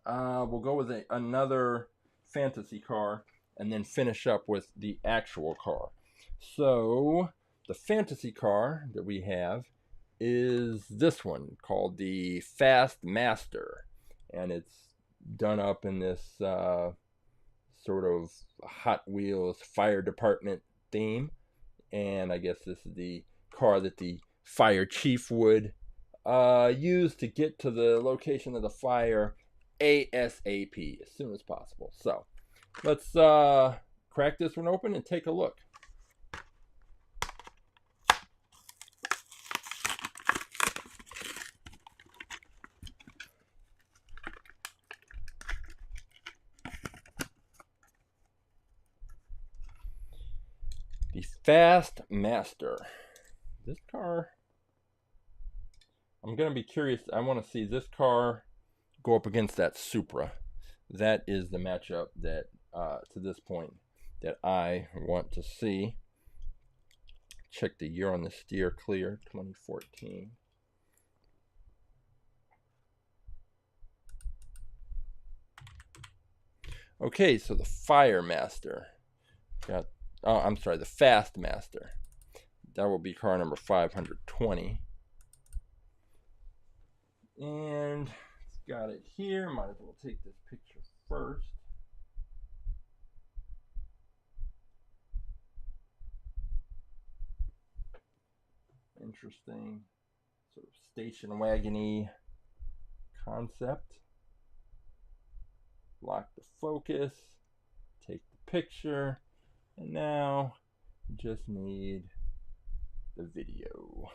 We'll go with another fantasy car and then finish up with the actual car. So the fantasy car that we have is this one called the Fast Master, and it's done up in this sort of Hot Wheels fire department theme. And I guess this is the car that the fire chief would use to get to the location of the fire ASAP, as soon as possible. So let's crack this one open and take a look. The Fast Master. This car, I'm going to be curious. I want to see this car go up against that Supra. That is the matchup that, to this point, that I want to see. Check the year on the Steer Clear, 2014. Okay, so the Fire Master got. Oh, I'm sorry, the Fast Master. That will be car number 520. And it's got it here. Might as well take this picture first. interesting sort of station wagony concept. Lock the focus, take the picture, and now you just need the video.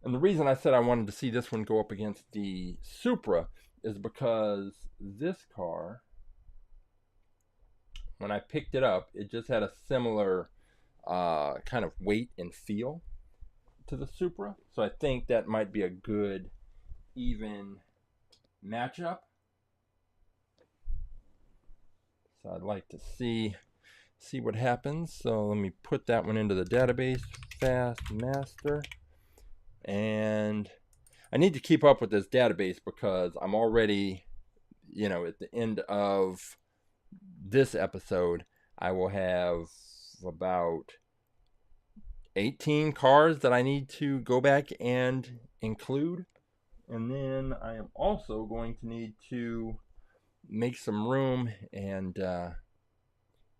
And the reason I said I wanted to see this one go up against the Supra is because this car, when I picked it up, it just had a similar kind of weight and feel to the Supra. So I think that might be a good, even matchup. So I'd like to see what happens. So let me put that one into the database, Fastmaster. And I need to keep up with this database because I'm already, at the end of this episode, I will have about 18 cars that I need to go back and include. And then I am also going to need to make some room and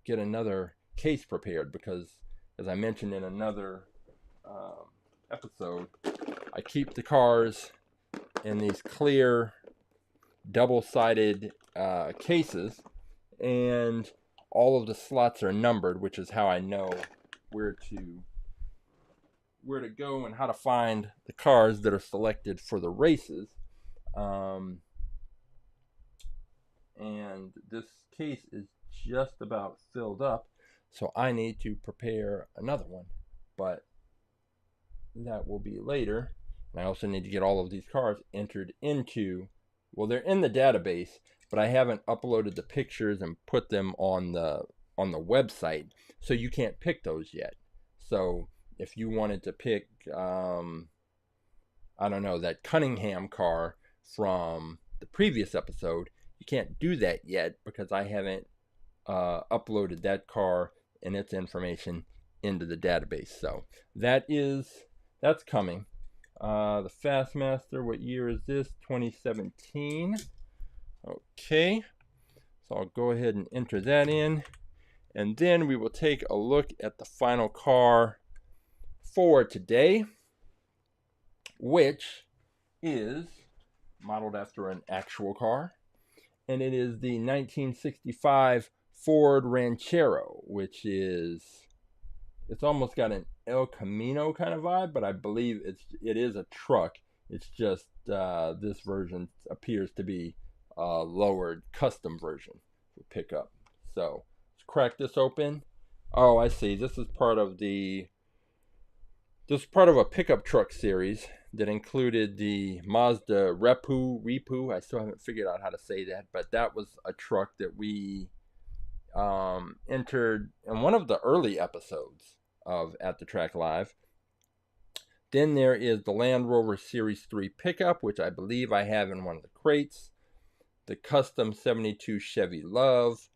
get another case prepared because, as I mentioned in another episode, I keep the cars in these clear double-sided cases, and all of the slots are numbered, which is how I know where to go and how to find the cars that are selected for the races. And this case is just about filled up, so I need to prepare another one, but that will be later. And I also need to get all of these cars entered into, well, they're in the database, but I haven't uploaded the pictures and put them on the website, so you can't pick those yet. So if you wanted to pick, I don't know, that Cunningham car from the previous episode, you can't do that yet because I haven't uploaded that car and its information into the database. So that's coming. The Fastmaster, what year is this? 2017. Okay, so I'll go ahead and enter that in, and then we will take a look at the final car for today, which is modeled after an actual car, and it is the 1965 Ford Ranchero, which it's almost got an El Camino kind of vibe, but I believe it is a truck. It's just this version appears to be a lowered custom version for pickup. So let's crack this open. Oh, I see. This is part of a pickup truck series that included the Mazda Repu. I still haven't figured out how to say that, but that was a truck that we entered in one of the early episodes of At the Track Live. Then there is the Land Rover Series 3 pickup, which I believe I have in one of the crates. The custom 72 Chevy Love,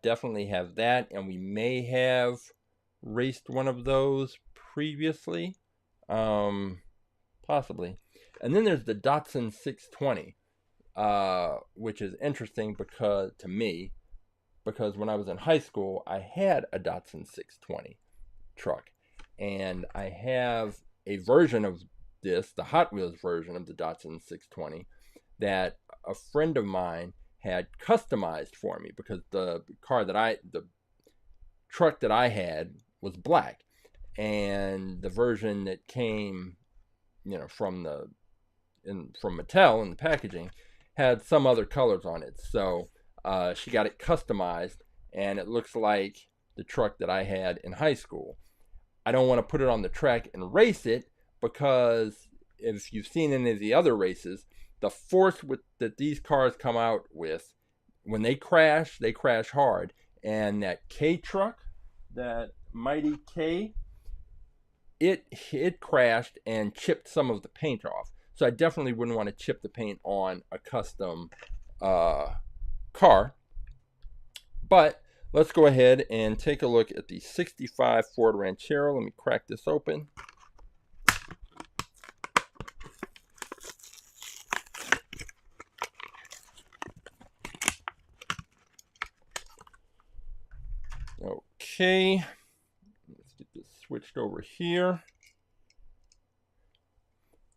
definitely have that, and we may have raced one of those previously, possibly. And then there's the Datsun 620, which is interesting because when I was in high school, I had a Datsun 620 truck, and I have a version of this, the Hot Wheels version of the Datsun 620, that a friend of mine had customized for me because the truck that I had was black, and the version that came, from Mattel in the packaging had some other colors on it. So she got it customized, and it looks like the truck that I had in high school. I don't want to put it on the track and race it because if you've seen any of the other races, the force that these cars come out with, when they crash hard. And that K truck, that Mighty K, it crashed and chipped some of the paint off. So I definitely wouldn't want to chip the paint on a custom car. But let's go ahead and take a look at the 65 Ford Ranchero. Let me crack this open. Okay, let's get this switched over here.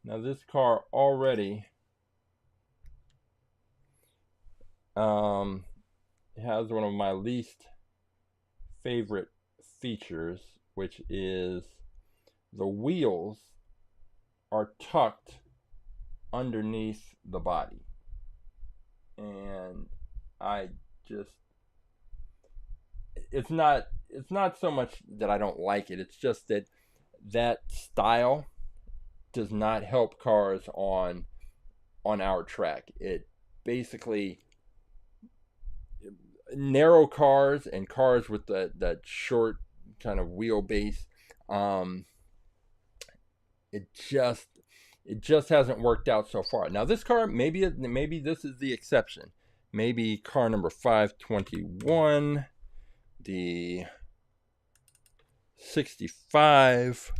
Now this car already has one of my least favorite features, which is the wheels are tucked underneath the body. And I just, it's not so much that I don't like it, it's just that that style does not help cars on our track. It basically, narrow cars and cars with that short kind of wheelbase, it just hasn't worked out so far. Now this car, maybe this is the exception. Maybe car number 521, the 65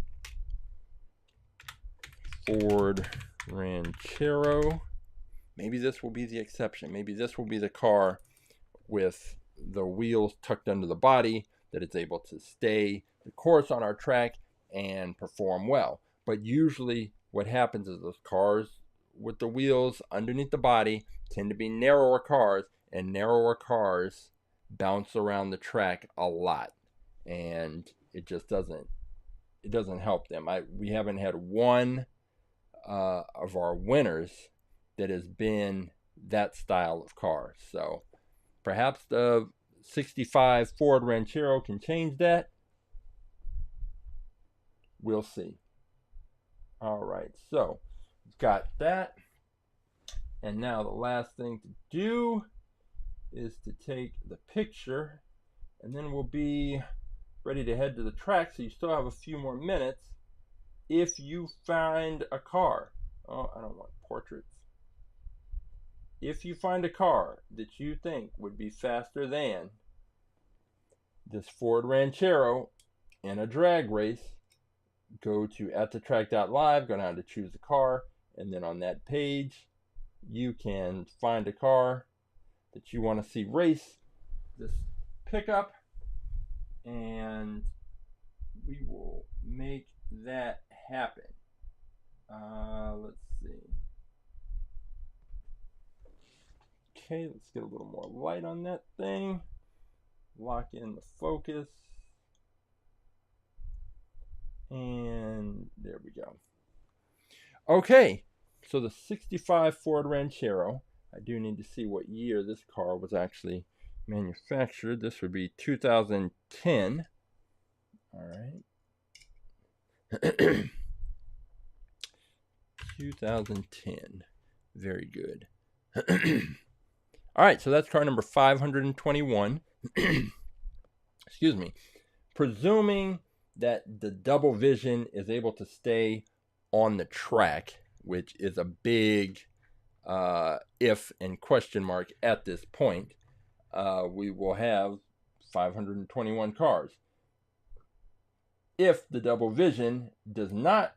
Ford Ranchero. Maybe this will be the exception. Maybe this will be the car with the wheels tucked under the body that is able to stay the course on our track and perform well. But usually what happens is those cars with the wheels underneath the body tend to be narrower cars, and narrower cars bounce around the track a lot, and it just doesn't help them. We haven't had one of our winners that has been that style of car. So perhaps the 65 Ford Ranchero can change that. We'll see. All right, so we've got that. And now the last thing to do is to take the picture, and then we'll be ready to head to the track. So you still have a few more minutes if you find a car. Oh, I don't want portraits. If you find a car that you think would be faster than this Ford Ranchero in a drag race, go to atthetrack.live, go down to choose a car, and then on that page you can find a car that you want to see race this pickup, and we will make that happen. Let's see. Okay, let's get a little more light on that thing. Lock in the focus. And there we go. Okay, so the 65 Ford Ranchero. I do need to see what year this car was actually manufactured. This would be 2010. All right. 2010. Very good. All right, so that's car number 521. Excuse me. Presuming that the double vision is able to stay on the track, which is a big if and question mark at this point, we will have 521 cars. If the double vision is not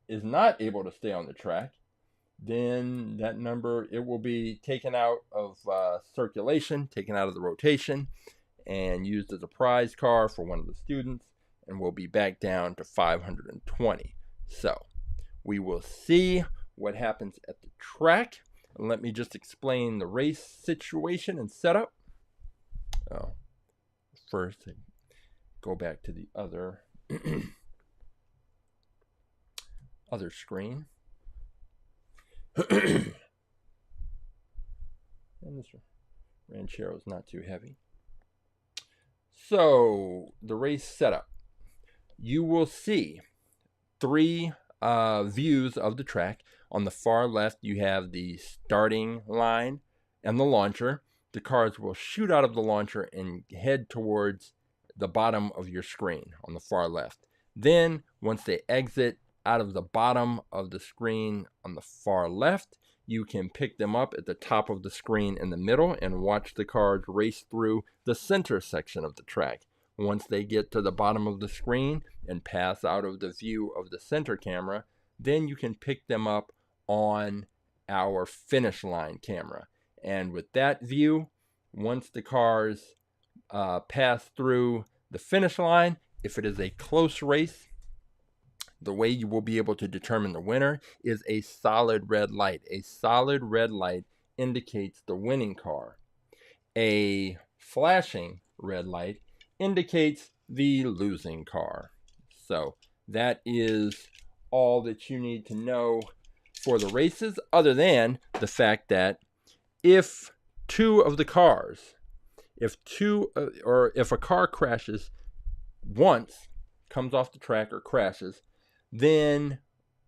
able to stay on the track, then that number, it will be taken out of circulation, taken out of the rotation, and used as a prize car for one of the students, and we'll be back down to 520. So we will see what happens at the track. And let me just explain the race situation and setup. First, go back to the other other screen. And this Ranchero is not too heavy. So the race setup. You will see three views of the track. On the far left, you have the starting line and the launcher. The cars will shoot out of the launcher and head towards the bottom of your screen on the far left. Then, once they exit out of the bottom of the screen on the far left, you can pick them up at the top of the screen in the middle and watch the cars race through the center section of the track. Once they get to the bottom of the screen and pass out of the view of the center camera, then you can pick them up on our finish line camera. And with that view, once the cars pass through The finish line, if it is a close race, the way you will be able to determine the winner is a solid red light. A solid red light indicates the winning car. A flashing red light indicates the losing car. So that is all that you need to know for the races, other than the fact that if two of the cars, if a car crashes once, comes off the track or crashes, then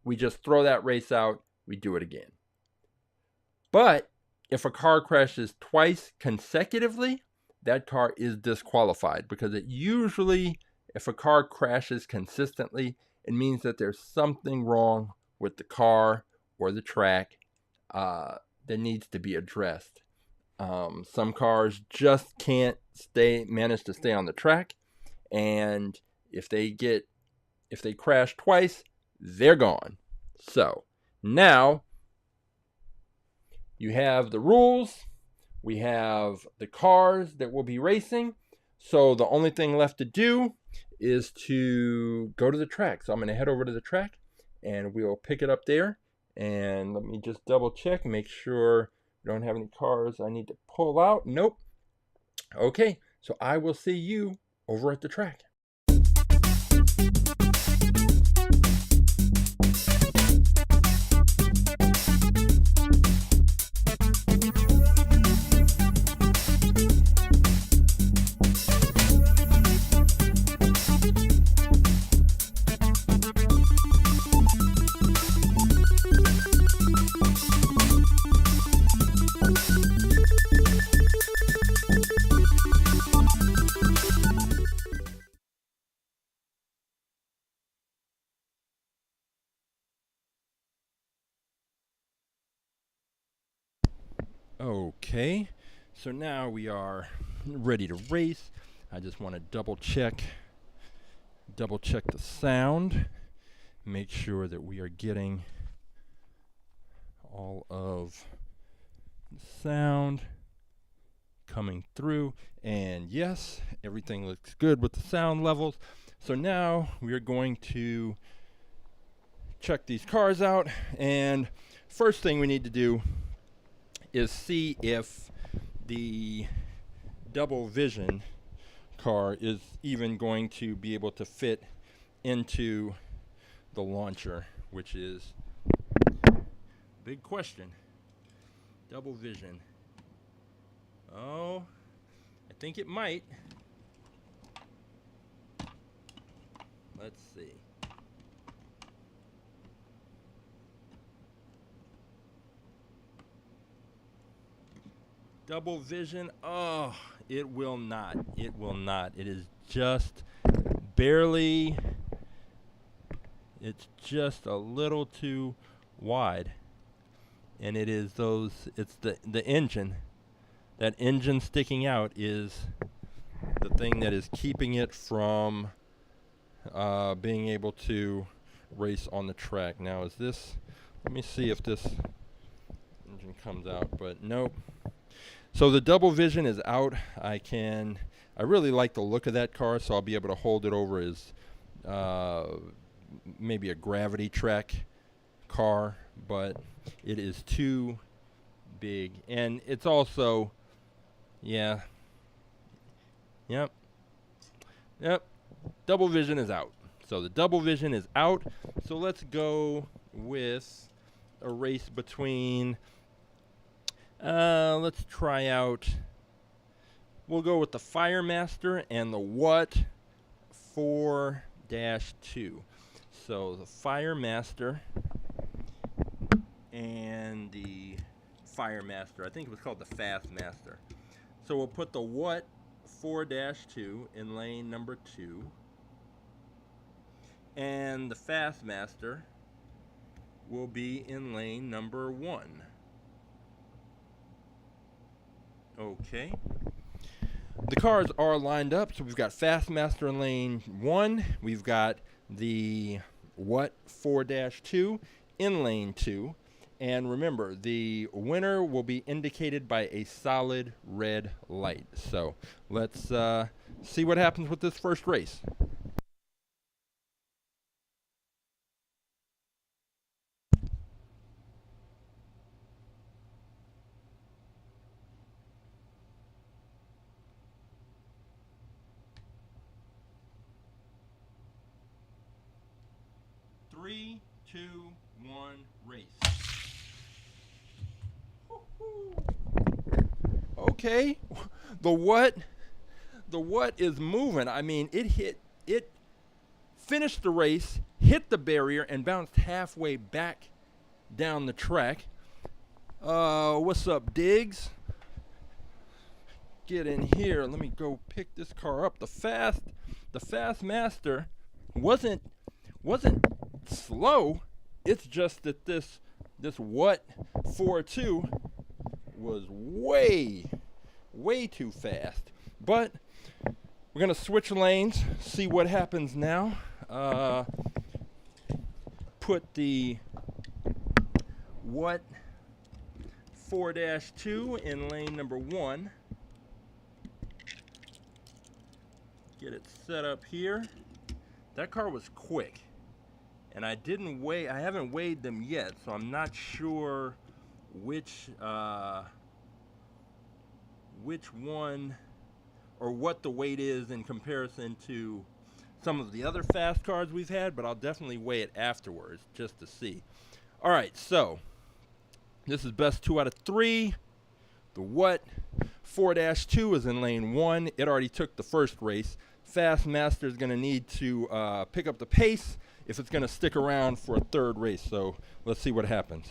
we just throw that race out, we do it again. But if a car crashes twice consecutively, that car is disqualified, because it usually, if a car crashes consistently, it means that there's something wrong with the car or the track that needs to be addressed. Some cars just can't manage to stay on the track, and if they crash twice, they're gone. So now you have the rules, we have the cars that will be racing. So the only thing left to do is to go to the track. So I'm going to head over to the track and we'll pick it up there. And let me just double check, make sure we don't have any cars I need to pull out. Nope. Okay, so I will see you over at the track. Okay, so now we are ready to race. I just want to double check the sound, make sure that we are getting all of the sound coming through, and yes, everything looks good with the sound levels. So now we are going to check these cars out, and first thing we need to do is see if the double vision car is even going to be able to fit into the launcher, which is big question. Double vision. Oh, I think it might. Let's see. Double vision. Oh, it will not. It will not. It is just barely. It's just a little too wide. And it is it's the engine. That engine sticking out is the thing that is keeping it from being able to race on the track. Now is this, let me see if this engine comes out, but nope. So the double vision is out. I really like the look of that car, so I'll be able to hold it over as maybe a gravity track car, but it is too big. And it's also, yeah, yep, double vision is out. So the double vision is out. So let's go with a race between, let's try out, we'll go with the Firemaster and the What 4-2. So the Firemaster and the Firemaster, I think it was called the Fastmaster. So we'll put the What 4-2 in lane number 2, and the Fastmaster will be in lane number 1. Okay. The cars are lined up, so we've got Fastmaster in lane 1. We've got the What 4-2 in lane 2. And remember, the winner will be indicated by a solid red light. So let's see what happens with this first race. Three, two, one, race. Okay, the what is moving. I mean, it finished the race, hit the barrier, and bounced halfway back down the track. What's up, Diggs? Get in here. Let me go pick this car up. The Fast Master wasn't slow. It's just that this what 4.2 was way too fast. But we're gonna switch lanes, see what happens now. Put the what 4-2 in lane number 1. Get it set up here. That car was quick, and I haven't weighed them yet, so I'm not sure which one or what the weight is in comparison to some of the other fast cars we've had, but I'll definitely weigh it afterwards just to see. All right, so this is best 2 out of 3. The what 4-2 is in lane 1. It already took the first race. Fast Master is going to need to pick up the pace if it's going to stick around for a third race. So let's see what happens.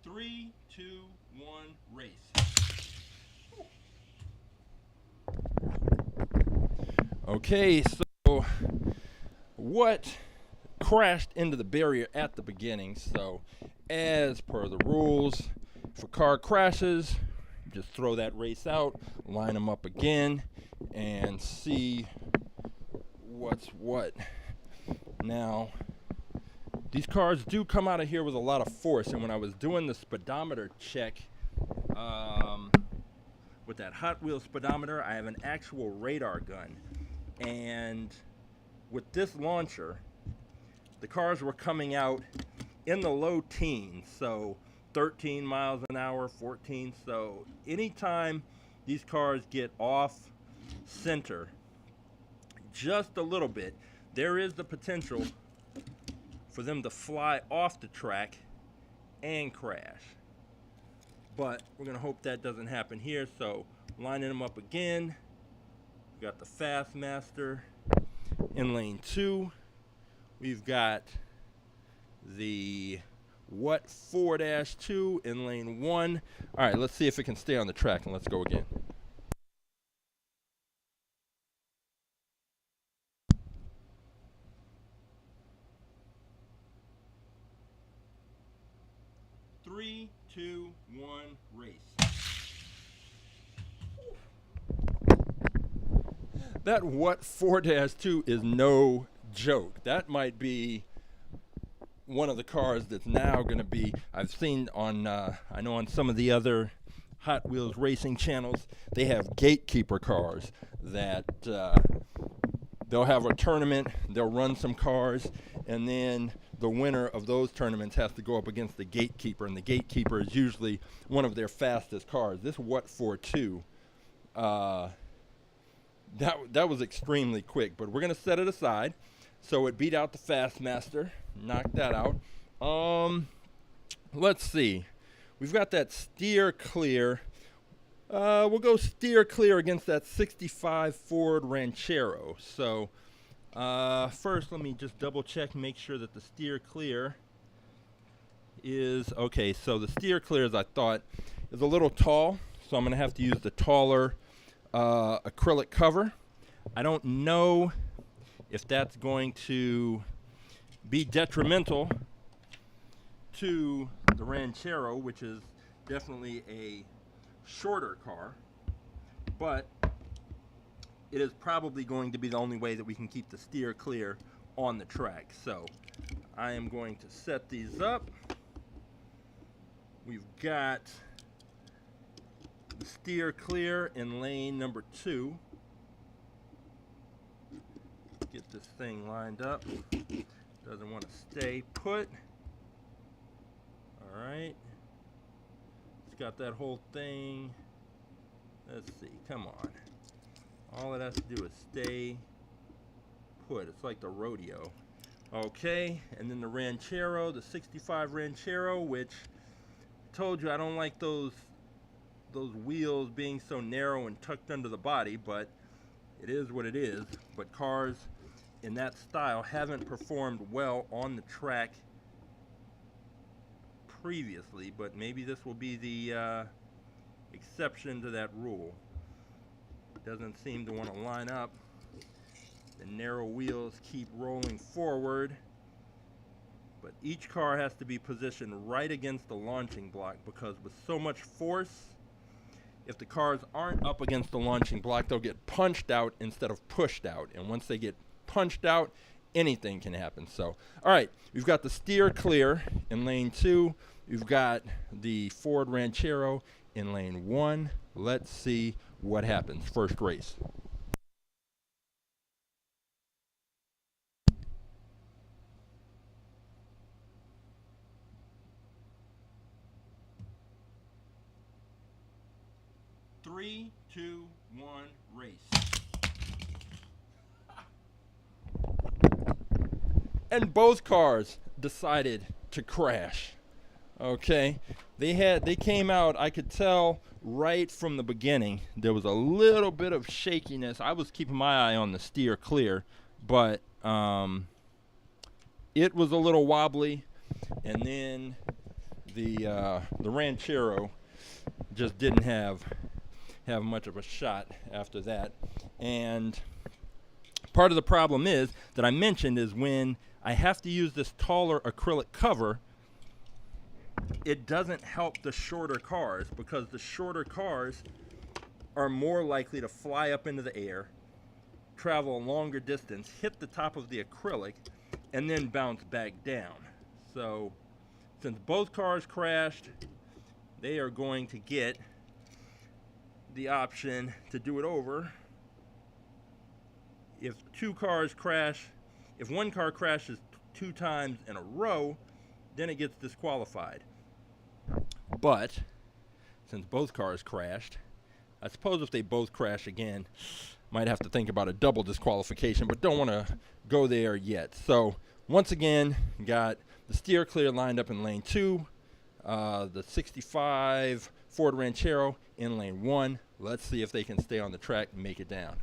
Three, two, one, race. Okay, so what crashed into the barrier at the beginning. So as per the rules, if a car crashes, just throw that race out, line them up again, and see what's what. Now, these cars do come out of here with a lot of force, and when I was doing the speedometer check with that Hot Wheels speedometer, I have an actual radar gun, and with this launcher, the cars were coming out in the low teens, so 13 miles an hour, 14. So anytime these cars get off center just a little bit, there is the potential for them to fly off the track and crash. But we're going to hope that doesn't happen here. So lining them up again. We got the Fast Master in lane 2. We've got the what 4-2 in lane 1. All right, let's see if it can stay on the track, and let's go again. Three, two, one, race. That what 4-2 is no joke. That might be one of the cars that's now going to be, I've seen on, I know on some of the other Hot Wheels racing channels, they have gatekeeper cars that they'll have a tournament, they'll run some cars, and then the winner of those tournaments has to go up against the gatekeeper, and the gatekeeper is usually one of their fastest cars. This what 4.2, that was extremely quick, but we're going to set it aside. So it beat out the Fast Master, knocked that out. Let's see. We've got that steer clear. We'll go steer clear against that 65 Ford Ranchero. So first, let me just double check, make sure that the steer clear is okay. So the steer clear, as I thought, is a little tall, so I'm going to have to use the taller acrylic cover. I don't know if that's going to be detrimental to the Ranchero, which is definitely a shorter car, but it is probably going to be the only way that we can keep the steer clear on the track. So I am going to set these up, We've got Steer Clear in lane number 2. Get this thing lined up. Doesn't want to stay put. Alright. It's got that whole thing. Let's see, come on. All it has to do is stay put. It's like the rodeo. Okay, and then the Ranchero, the 65 Ranchero, which I told you I don't like those wheels being so narrow and tucked under the body, but it is what it is. But cars in that style haven't performed well on the track previously, but maybe this will be the exception to that rule. It doesn't seem to want to line up. The narrow wheels keep rolling forward, but each car has to be positioned right against the launching block, because with so much force, if the cars aren't up against the launching block, they'll get punched out instead of pushed out, and once they get punched out, anything can happen. So, all right, we've got the Steer Clear in lane 2. We've got the Ford Ranchero in lane 1. Let's see what happens. First race. Three, two, one, race. And both cars decided to crash. Okay, they came out. I could tell right from the beginning there was a little bit of shakiness. I was keeping my eye on the Steer Clear, but it was a little wobbly, and then the Ranchero just didn't have much of a shot after that. And part of the problem is that I mentioned is when I have to use this taller acrylic cover, it doesn't help the shorter cars, because the shorter cars are more likely to fly up into the air, travel a longer distance, hit the top of the acrylic, and then bounce back down. So since both cars crashed, they are going to get the option to do it over. If two cars crash, if one car crashes 2 times in a row, then it gets disqualified. But since both cars crashed, I suppose if they both crash again, might have to think about a double disqualification, but don't want to go there yet. So once again, got the Steer Clear lined up in lane 2, the 65 Ford Ranchero in lane 1. Let's see if they can stay on the track and make it down.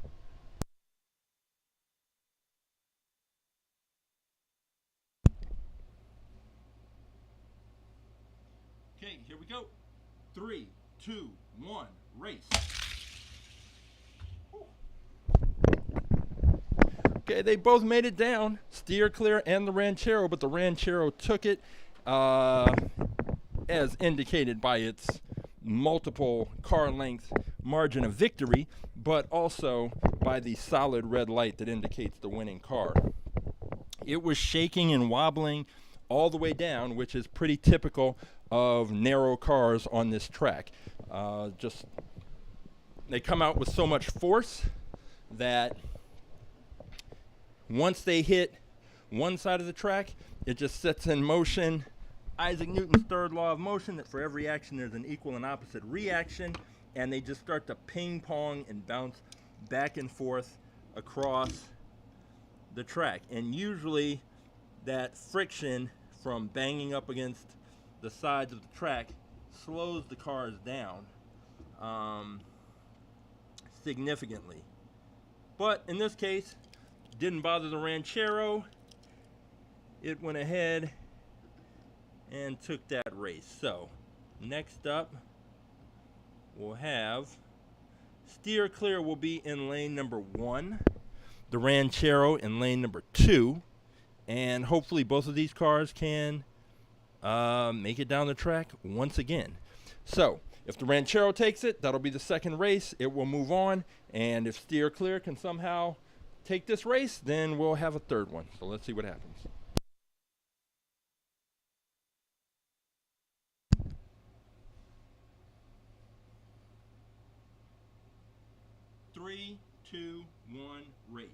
Okay, here we go. 3, 2, 1, race. Okay, they both made it down, Steer Clear and the Ranchero, but the Ranchero took it as indicated by its multiple car length margin of victory, but also by the solid red light that indicates the winning car. It was shaking and wobbling all the way down, which is pretty typical of narrow cars on this track. Just they come out with so much force that once they hit one side of the track, it just sets in motion Isaac Newton's third law of motion, that for every action there's an equal and opposite reaction, and they just start to ping pong and bounce back and forth across the track. And usually that friction from banging up against the sides of the track slows the cars down significantly. But in this case, didn't bother the Ranchero. It went ahead and took that race. So next up, we'll have Steer Clear will be in lane number 1, the Ranchero in lane number 2, and hopefully both of these cars can make it down the track once again. So if the Ranchero takes it, that'll be the second race. It will move on, and if Steer Clear can somehow take this race, then we'll have a third one. So let's see what happens. 3, 2, 1, race.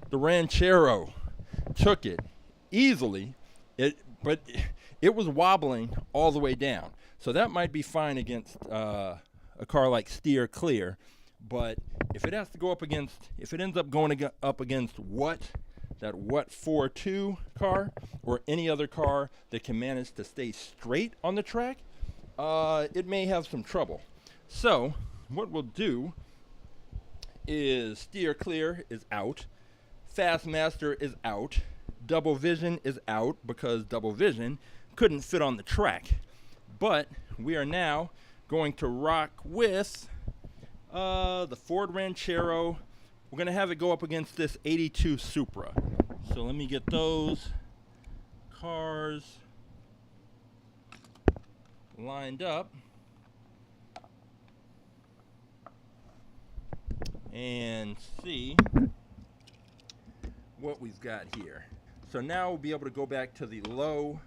The Ranchero took it easily, but it was wobbling all the way down. So that might be fine against a car like Steer Clear, but if it has to go up against, if it ends up going up against that 4.2 car or any other car that can manage to stay straight on the track, it may have some trouble. So what we'll do is Steer Clear is out, Fastmaster is out, Double Vision is out because Double Vision couldn't fit on the track. But we are now going to rock with the Ford Ranchero. We're going to have it go up against this 82 Supra. So let me get those cars lined up. And see what we've got here. So now we'll be able to go back to the low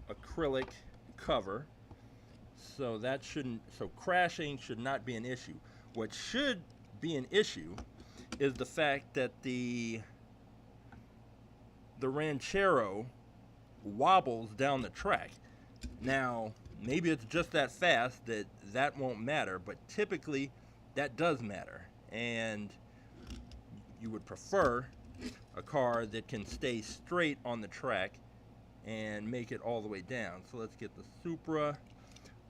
acrylic cover. So that so crashing should not be an issue. What should be an issue is the fact that the Ranchero wobbles down the track. Now, maybe it's just that fast that won't matter, but typically that does matter. And you would prefer a car that can stay straight on the track and make it all the way down. So let's get the Supra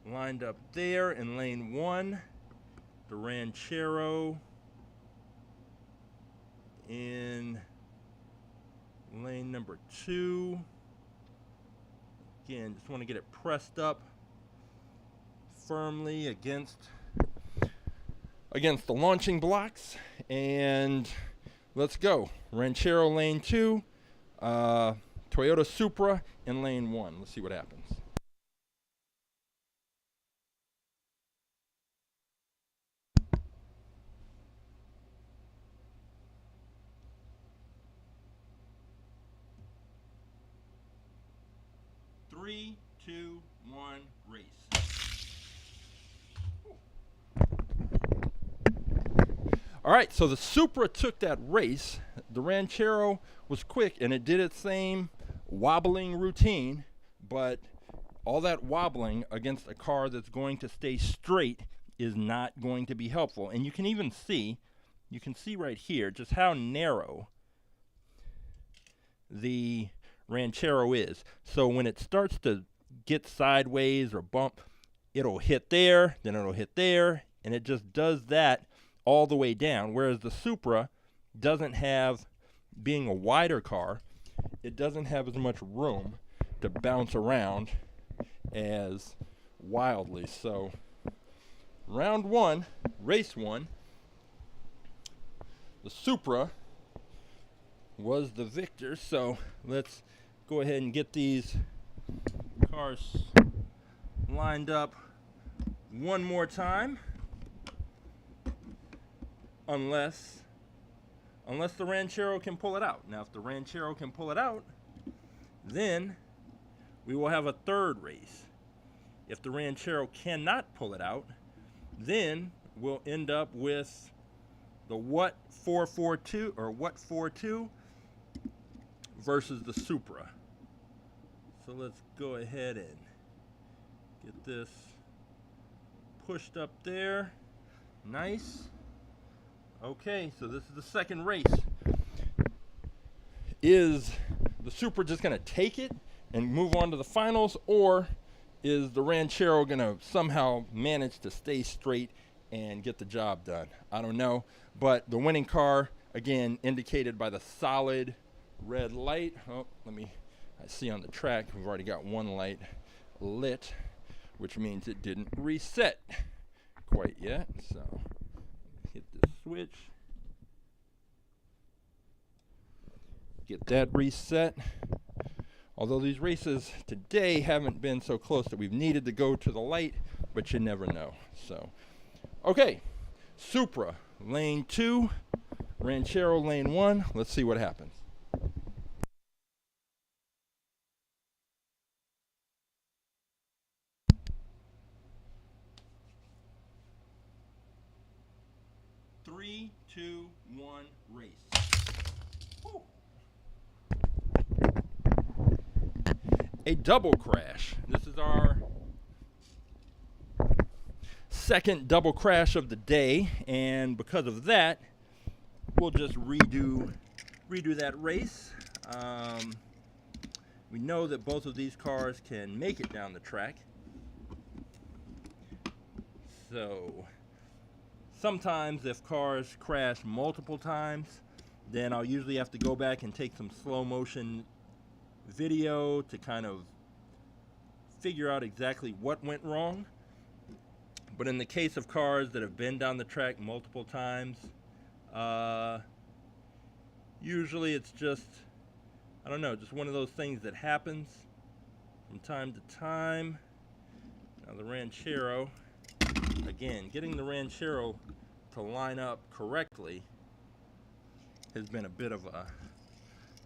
lined up there in lane 1, the Ranchero in lane number 2. Again, just want to get it pressed up firmly against the launching blocks, and let's go. Ranchero lane 2, Toyota Supra in lane 1. Let's see what happens. Three, two, one, race. All right, so the Supra took that race. The Ranchero was quick, and it did its same wobbling routine, but all that wobbling against a car that's going to stay straight is not going to be helpful. And you can even see, right here just how narrow the Ranchero is. So when it starts to get sideways or bump, it'll hit there, then it'll hit there, and it just does that all the way down. Whereas the Supra doesn't have, being a wider car, it doesn't have as much room to bounce around as wildly. So round 1, race 1, the Supra was the victor. So let's go ahead and get these cars lined up one more time, unless the Ranchero can pull it out. Now, if the Ranchero can pull it out, then we will have a third race. If the Ranchero cannot pull it out, then we'll end up with the What 442 or What 42 versus the Supra. So let's go ahead and get this pushed up there. Nice. Okay, so this is the second race. Is the Supra just going to take it and move on to the finals, or is the Ranchero going to somehow manage to stay straight and get the job done? I don't know, but the winning car, again, indicated by the solid red light. Oh, I see on the track we've already got one light lit, which means it didn't reset quite yet. So hit the switch, get that reset. Although these races today haven't been so close that we've needed to go to the light, but you never know. So, okay, Supra lane 2, Ranchero lane 1. Let's see what happens. 3, 2, 1, race. Woo. A double crash. This is our second double crash of the day, and because of that, we'll just redo that race. We know that both of these cars can make it down the track. So sometimes if cars crash multiple times, then I'll usually have to go back and take some slow motion video to kind of figure out exactly what went wrong. But in the case of cars that have been down the track multiple times, usually it's just, I don't know, just one of those things that happens from time to time. Now the Ranchero, again, getting the Ranchero to line up correctly has been a bit of a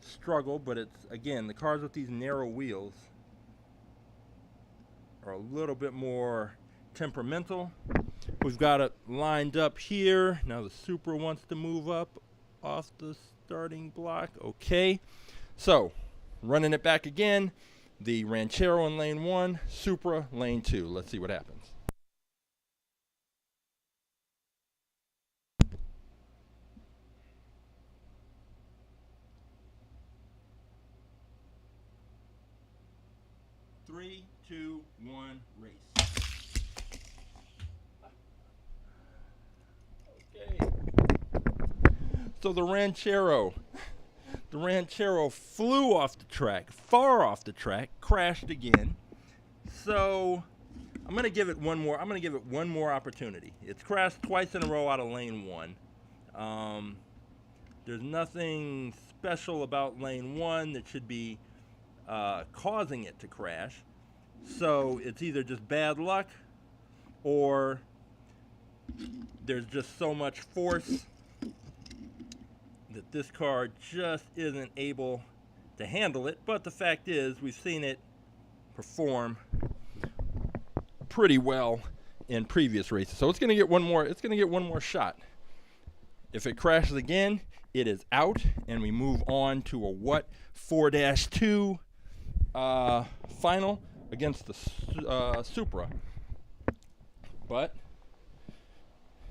struggle, but it's, again, the cars with these narrow wheels are a little bit more temperamental. We've got it lined up here. Now the Supra wants to move up off the starting block. Okay, so running it back again. The Ranchero in lane 1, Supra lane 2. Let's see what happens. Three, two, one, race. Okay. So the Ranchero flew off the track, far off the track, crashed again. So I'm gonna give it one more opportunity. It's crashed twice in a row out of lane 1. There's nothing special about lane 1 that should be causing it to crash. So it's either just bad luck or there's just so much force that this car just isn't able to handle it. But the fact is, we've seen it perform pretty well in previous races. So it's going to get one more shot. If it crashes again, it is out, and we move on to a what 4-2 final against the Supra. But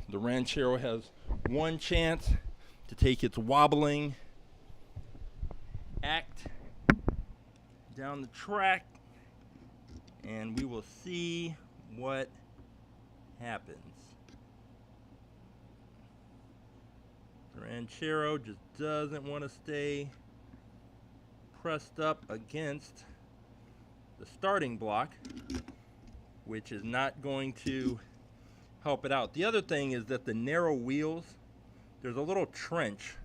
the Ranchero has one chance to take its wobbling act down the track, and we will see what happens. The Ranchero just doesn't want to stay pressed up against the starting block, which is not going to help it out. The other thing is that the narrow wheels, there's a little trench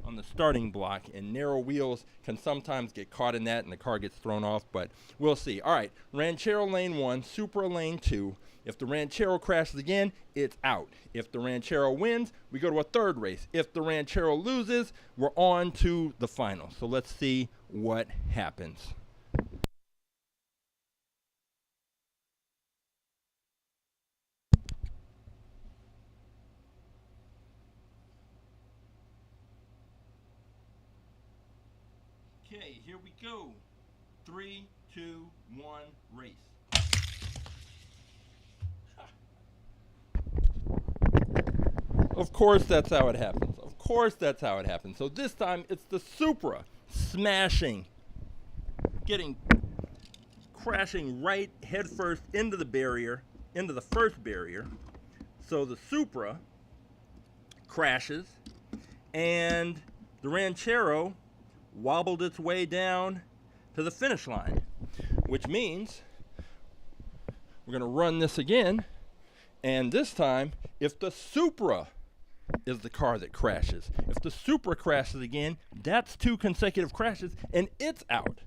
on the starting block, and narrow wheels can sometimes get caught in that and the car gets thrown off, but we'll see. All right, Ranchero lane 1, Supra lane 2. If the Ranchero crashes again, it's out. If the Ranchero wins, we go to a third race. If the Ranchero loses, we're on to the final. So let's see what happens. Okay, here we go. 3, 2, 1, race. Of course that's how it happens. Of course that's how it happens. So this time it's the Supra smashing, crashing right headfirst into the barrier, into the first barrier. So the Supra crashes, and the Ranchero wobbled its way down to the finish line, which means we're going to run this again, and this time, if the Supra is the car that crashes, if the Supra crashes again, that's 2 consecutive crashes, and it's out.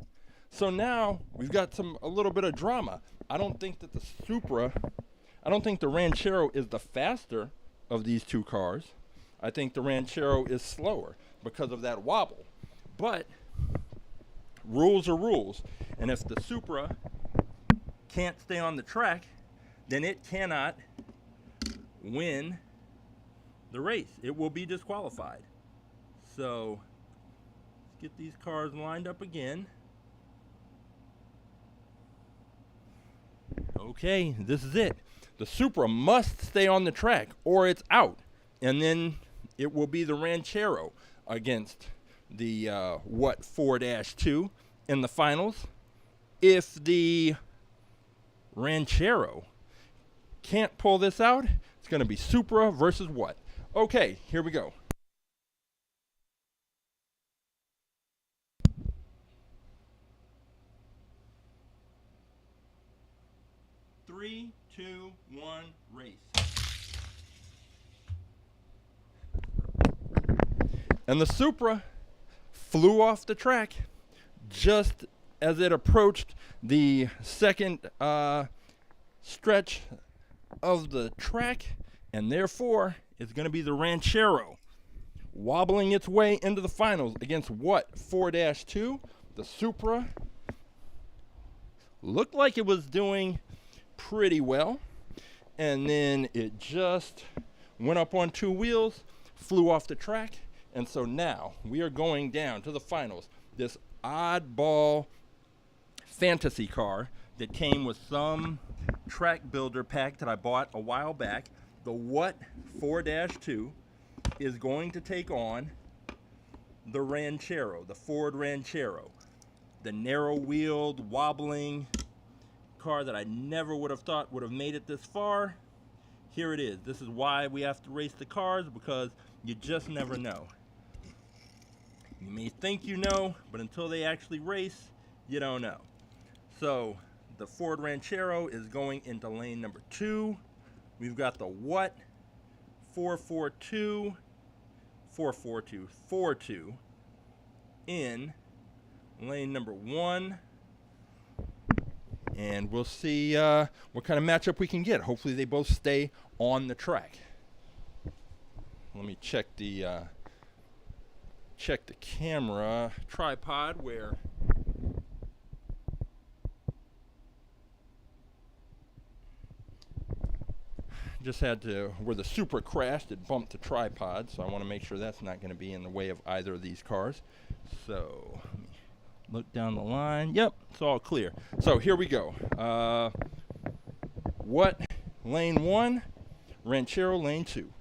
So now we've got a little bit of drama. I don't think the Ranchero is the faster of these 2 cars. I think the Ranchero is slower because of that wobble. But rules are rules, and if the Supra can't stay on the track, then it cannot win the race. It will be disqualified. So let's get these cars lined up again. Okay, this is it. The Supra must stay on the track or it's out. And then it will be the Ranchero against the what 4-2 in the finals. If the Ranchero can't pull this out, it's going to be Supra versus what? Okay, here we go. Three, two, one, race. And the Supra flew off the track just as it approached the second stretch of the track, and therefore it's going to be the Ranchero wobbling its way into the finals against what 4-2. The Supra looked like it was doing pretty well, and then it just went up on two wheels, flew off the track, and so now we are going down to the finals. This oddball fantasy car that came with some track builder pack that I bought a while back, the What 4-2, is going to take on the Ranchero, the Ford Ranchero, the narrow-wheeled, wobbling car that I never would have thought would have made it this far. Here it is. This is why we have to race the cars, because you just never know. You may think you know, but until they actually race, you don't know. So the Ford Ranchero is going into lane number 2. We've got the What 442 in lane number 1. And we'll see what kind of matchup we can get. Hopefully they both stay on the track. Let me check the camera tripod where just had to, where the Supra crashed, it bumped the tripod, so I want to make sure that's not going to be in the way of either of these cars. So let me look down the line. Yep, it's all clear. So here we go. What lane 1, Ranchero lane 2.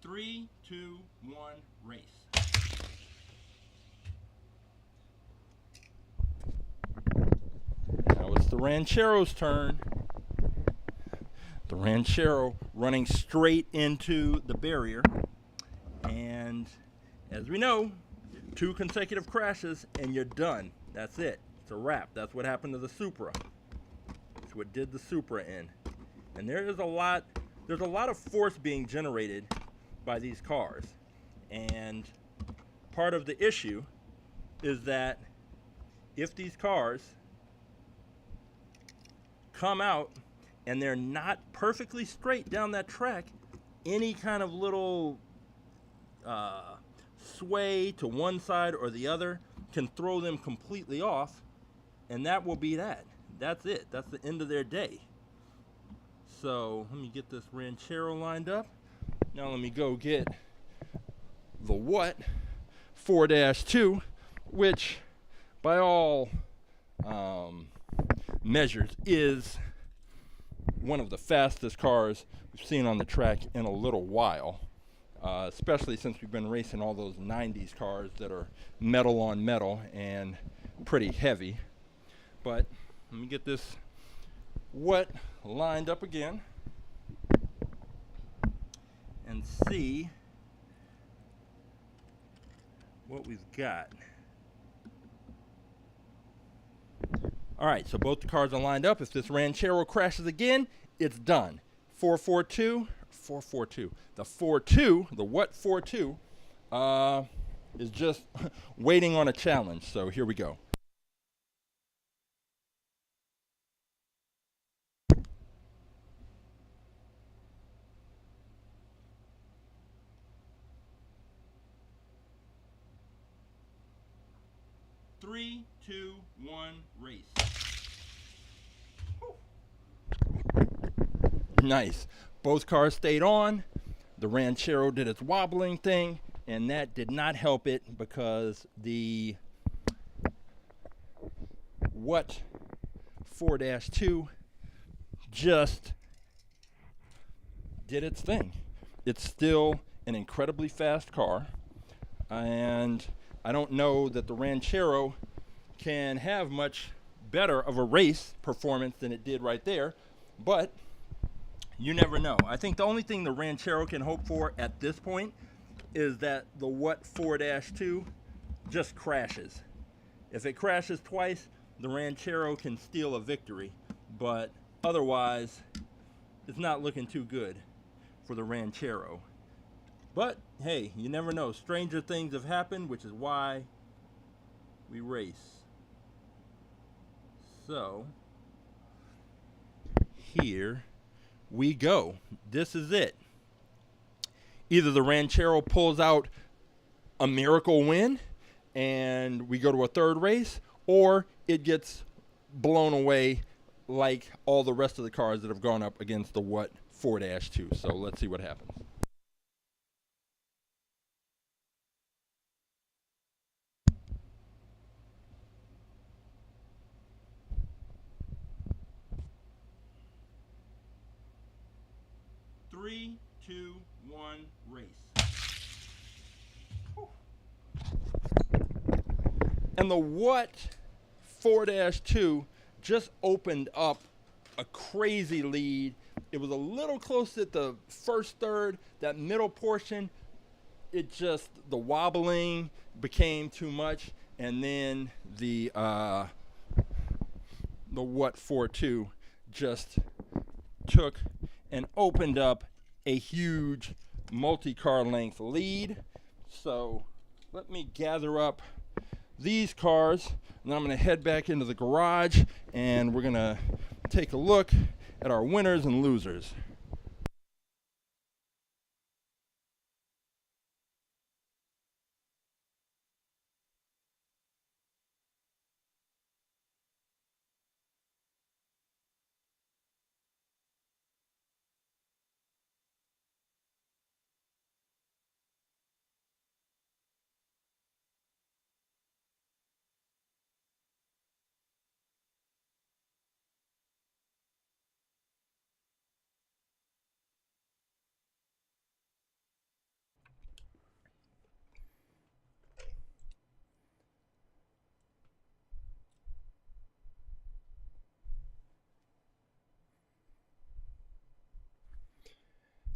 Three, two, one, race. Now it's the Ranchero's turn. The Ranchero running straight into the barrier. And as we know, 2 consecutive crashes and you're done. That's it. It's a wrap. That's what happened to the Supra. That's what did the Supra in. And there's a lot of force being generated by these cars. And part of the issue is that if these cars come out and they're not perfectly straight down that track, any kind of little sway to one side or the other can throw them completely off, and that will be that. That's it. That's the end of their day. So let me get this Ranchero lined up. Now let me go get the What 4-2, which by all measures is one of the fastest cars we've seen on the track in a little while, especially since we've been racing all those 90s cars that are metal on metal and pretty heavy. But let me get this What lined up again and see what we've got. All right, so both the cars are lined up. If this Ranchero crashes again, it's done. 442. The 4-2, the What 4-2, is just waiting on a challenge. So here we go. 3, 2, 1, race. Nice. Both cars stayed on. The Ranchero did its wobbling thing, and that did not help it because the What 4-2 just did its thing. It's still an incredibly fast car, and I don't know that the Ranchero can have much better of a race performance than it did right there, but you never know. I think the only thing the Ranchero can hope for at this point is that the What 4-2 just crashes. If it crashes twice, the Ranchero can steal a victory, but otherwise, it's not looking too good for the Ranchero. But hey, you never know. Stranger things have happened, which is why we race. So, here we go. This is it. Either the Ranchero pulls out a miracle win and we go to a third race, or it gets blown away like all the rest of the cars that have gone up against the What 4-2. So let's see what happens. Three, two, one, race. And the What 4-2 just opened up a crazy lead. It was a little close at the first third. That middle portion, the wobbling became too much, and then the What 4-2 just took and opened up a huge multi-car length lead. So let me gather up these cars, and then I'm going to head back into the garage, and we're going to take a look at our winners and losers.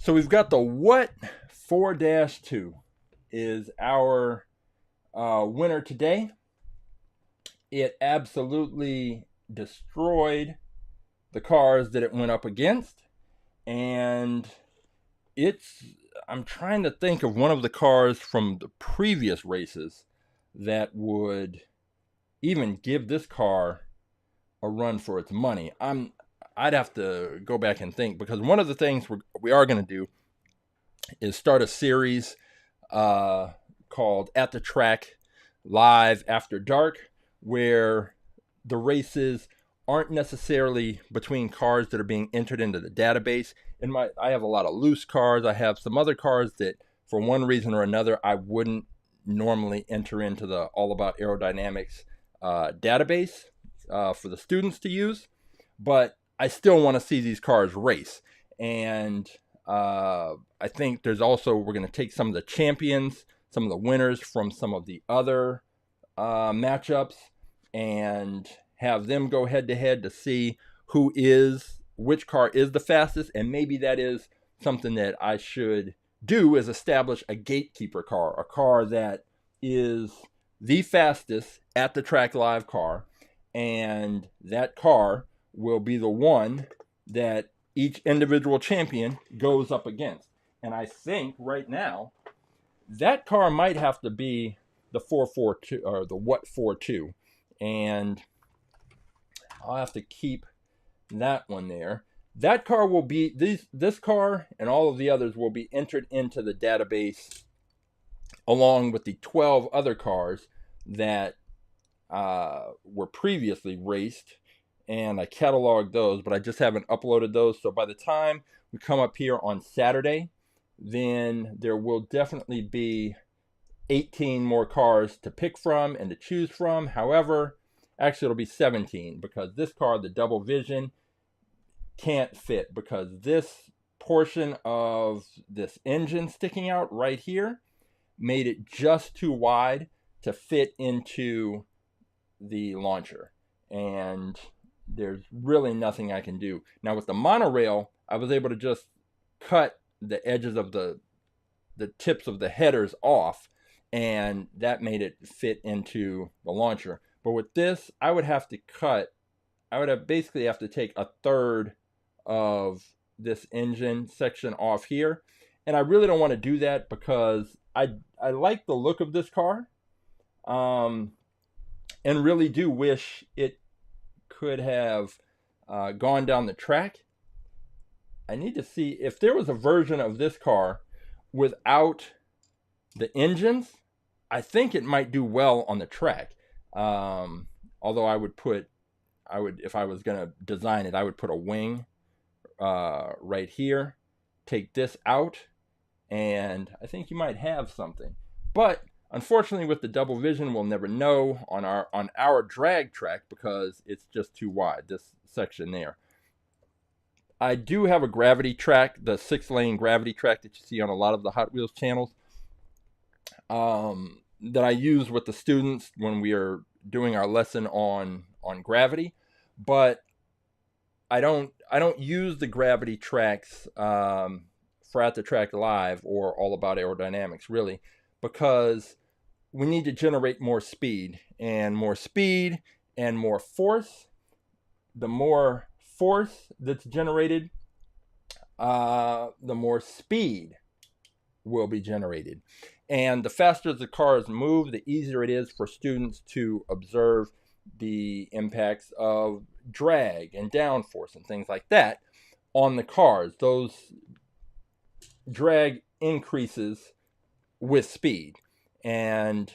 So we've got the What 4-2 is our winner today. It absolutely destroyed the cars that it went up against, and I'm trying to think of one of the cars from the previous races that would even give this car a run for its money. I'd have to go back and think, because one of the things we are going to do is start a series called At the Track Live After Dark, where the races aren't necessarily between cars that are being entered into the database. I have a lot of loose cars. I have some other cars that, for one reason or another, I wouldn't normally enter into the All About Aerodynamics database for the students to use, but I still want to see these cars race. And I think we're going to take some of the champions, some of the winners from some of the other matchups, and have them go head to head to see which car is the fastest. And maybe that is something that I should do, is establish a gatekeeper car, a car that is the fastest at the track live car, and that car will be the one that each individual champion goes up against. And I think right now that car might have to be the 442 or the What 4-2, and I'll have to keep that one there. That car will be this car and all of the others will be entered into the database along with the 12 other cars that were previously raced, and I cataloged those, but I just haven't uploaded those. So by the time we come up here on Saturday, then there will definitely be 18 more cars to pick from and to choose from. However, actually it'll be 17, because this car, the Double Vision, can't fit because this portion of this engine sticking out right here made it just too wide to fit into the launcher, and there's really nothing I can do. Now with the monorail, I was able to just cut the edges of the tips of the headers off, and that made it fit into the launcher. But with this, I would basically have to take a third of this engine section off here, and I really don't want to do that because I like the look of this car, and really do wish it could have gone down the track. I need to see if there was a version of this car without the engines. I think it might do well on the track. Although if I was going to design it, I would put a wing right here, take this out, and I think you might have something. But unfortunately, with the Double Vision, we'll never know on our drag track because it's just too wide, this section there. I do have a gravity track, the 6-lane gravity track that you see on a lot of the Hot Wheels channels, that I use with the students when we are doing our lesson on gravity. But I don't use the gravity tracks for At the Track Live or All About Aerodynamics, really, because we need to generate more speed and more force. The more force that's generated, the more speed will be generated. And the faster the cars move, the easier it is for students to observe the impacts of drag and downforce and things like that on the cars. Those drag increases with speed, and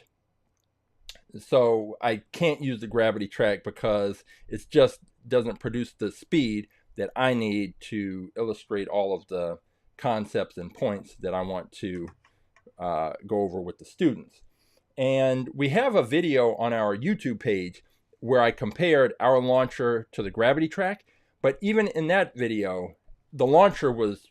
so I can't use the gravity track because it just doesn't produce the speed that I need to illustrate all of the concepts and points that I want to go over with the students. And we have a video on our YouTube page where I compared our launcher to the gravity track, but even in that video, the launcher was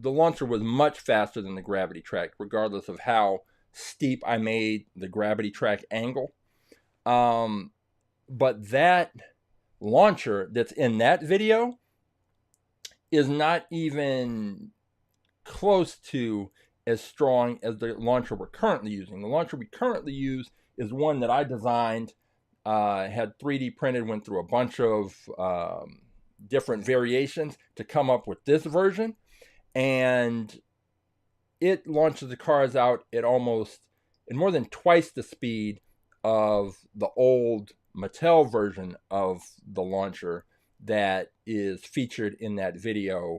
much faster than the gravity track, regardless of how steep I made the gravity track angle. But that launcher that's in that video is not even close to as strong as the launcher we're currently using. The launcher we currently use is one that I designed, had 3D printed, went through a bunch of different variations to come up with this version, and it launches the cars out at more than twice the speed of the old Mattel version of the launcher that is featured in that video,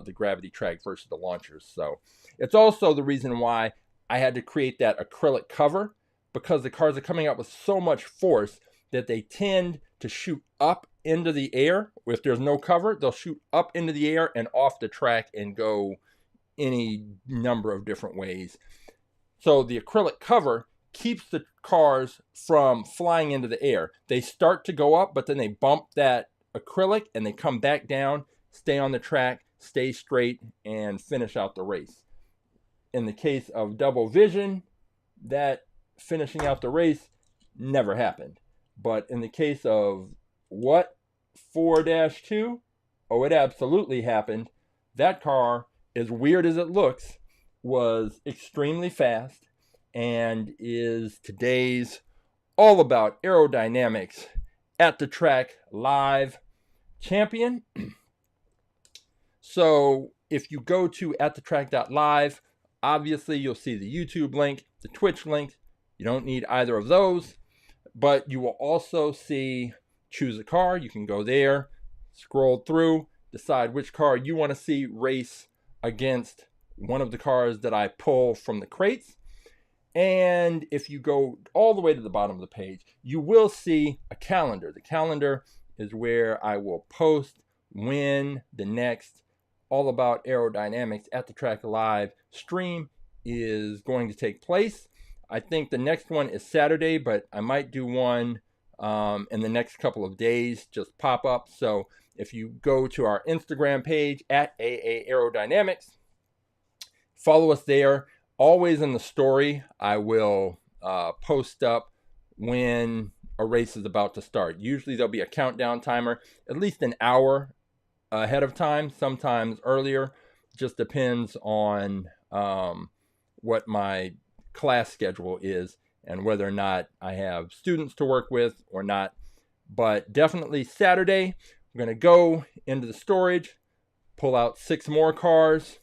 the gravity track versus the launchers. So it's also the reason why I had to create that acrylic cover, because the cars are coming out with so much force that they tend to shoot up into the air. If there's no cover, they'll shoot up into the air and off the track and go any number of different ways. So the acrylic cover keeps the cars from flying into the air. They start to go up, but then they bump that acrylic and they come back down, stay on the track, stay straight, and finish out the race. In the case of Double Vision, that finishing out the race never happened. But in the case of 4-2, oh, it absolutely happened. That car, as weird as it looks, was extremely fast and is today's All About Aerodynamics At the Track Live champion. So if you go to atthetrack.live, obviously you'll see the YouTube link, the Twitch link. You don't need either of those, but you will also see Choose a Car. You can go there, scroll through, decide which car you want to see race against one of the cars that I pull from the crates. And if you go all the way to the bottom of the page, you will see a calendar. The calendar is where I will post when the next All About Aerodynamics at the Track Live stream is going to take place. I think the next one is Saturday, but I might do one in the next couple of days, just pop up. So if you go to our Instagram page at AA Aerodynamics, follow us there. Always in the story, I will post up when a race is about to start. Usually there'll be a countdown timer at least an hour ahead of time, sometimes earlier. Just depends on what my class schedule is and whether or not I have students to work with or not. But definitely Saturday, we're going to go into the storage, pull out 6 more cars,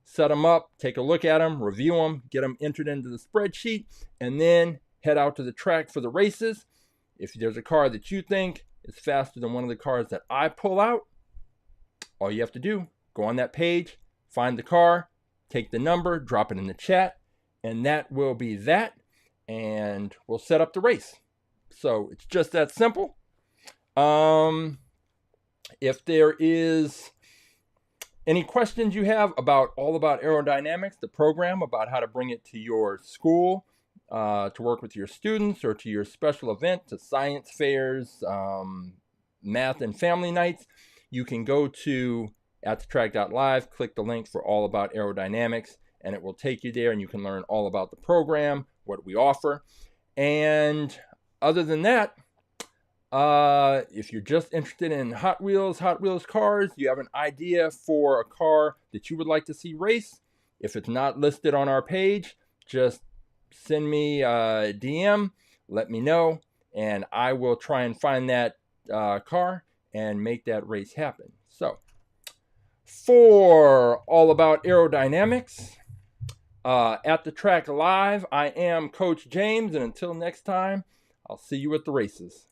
set them up, take a look at them, review them, get them entered into the spreadsheet, and then head out to the track for the races. If there's a car that you think is faster than one of the cars that I pull out, all you have to do, go on that page, find the car, take the number, drop it in the chat, and that will be that, and we'll set up the race. So it's just that simple. If there is any questions you have about All About Aerodynamics, the program, about how to bring it to your school, to work with your students, or to your special event, to science fairs, math and family nights, you can go to atthetrack.live, click the link for All About Aerodynamics, and it will take you there, and you can learn all about the program, what we offer. And other than that, if you're just interested in Hot Wheels cars, you have an idea for a car that you would like to see race, if it's not listed on our page, just send me a DM, let me know, and I will try and find that car and make that race happen. So, for All About Aerodynamics, at the Track Live, I am Coach James, and until next time, I'll see you at the races.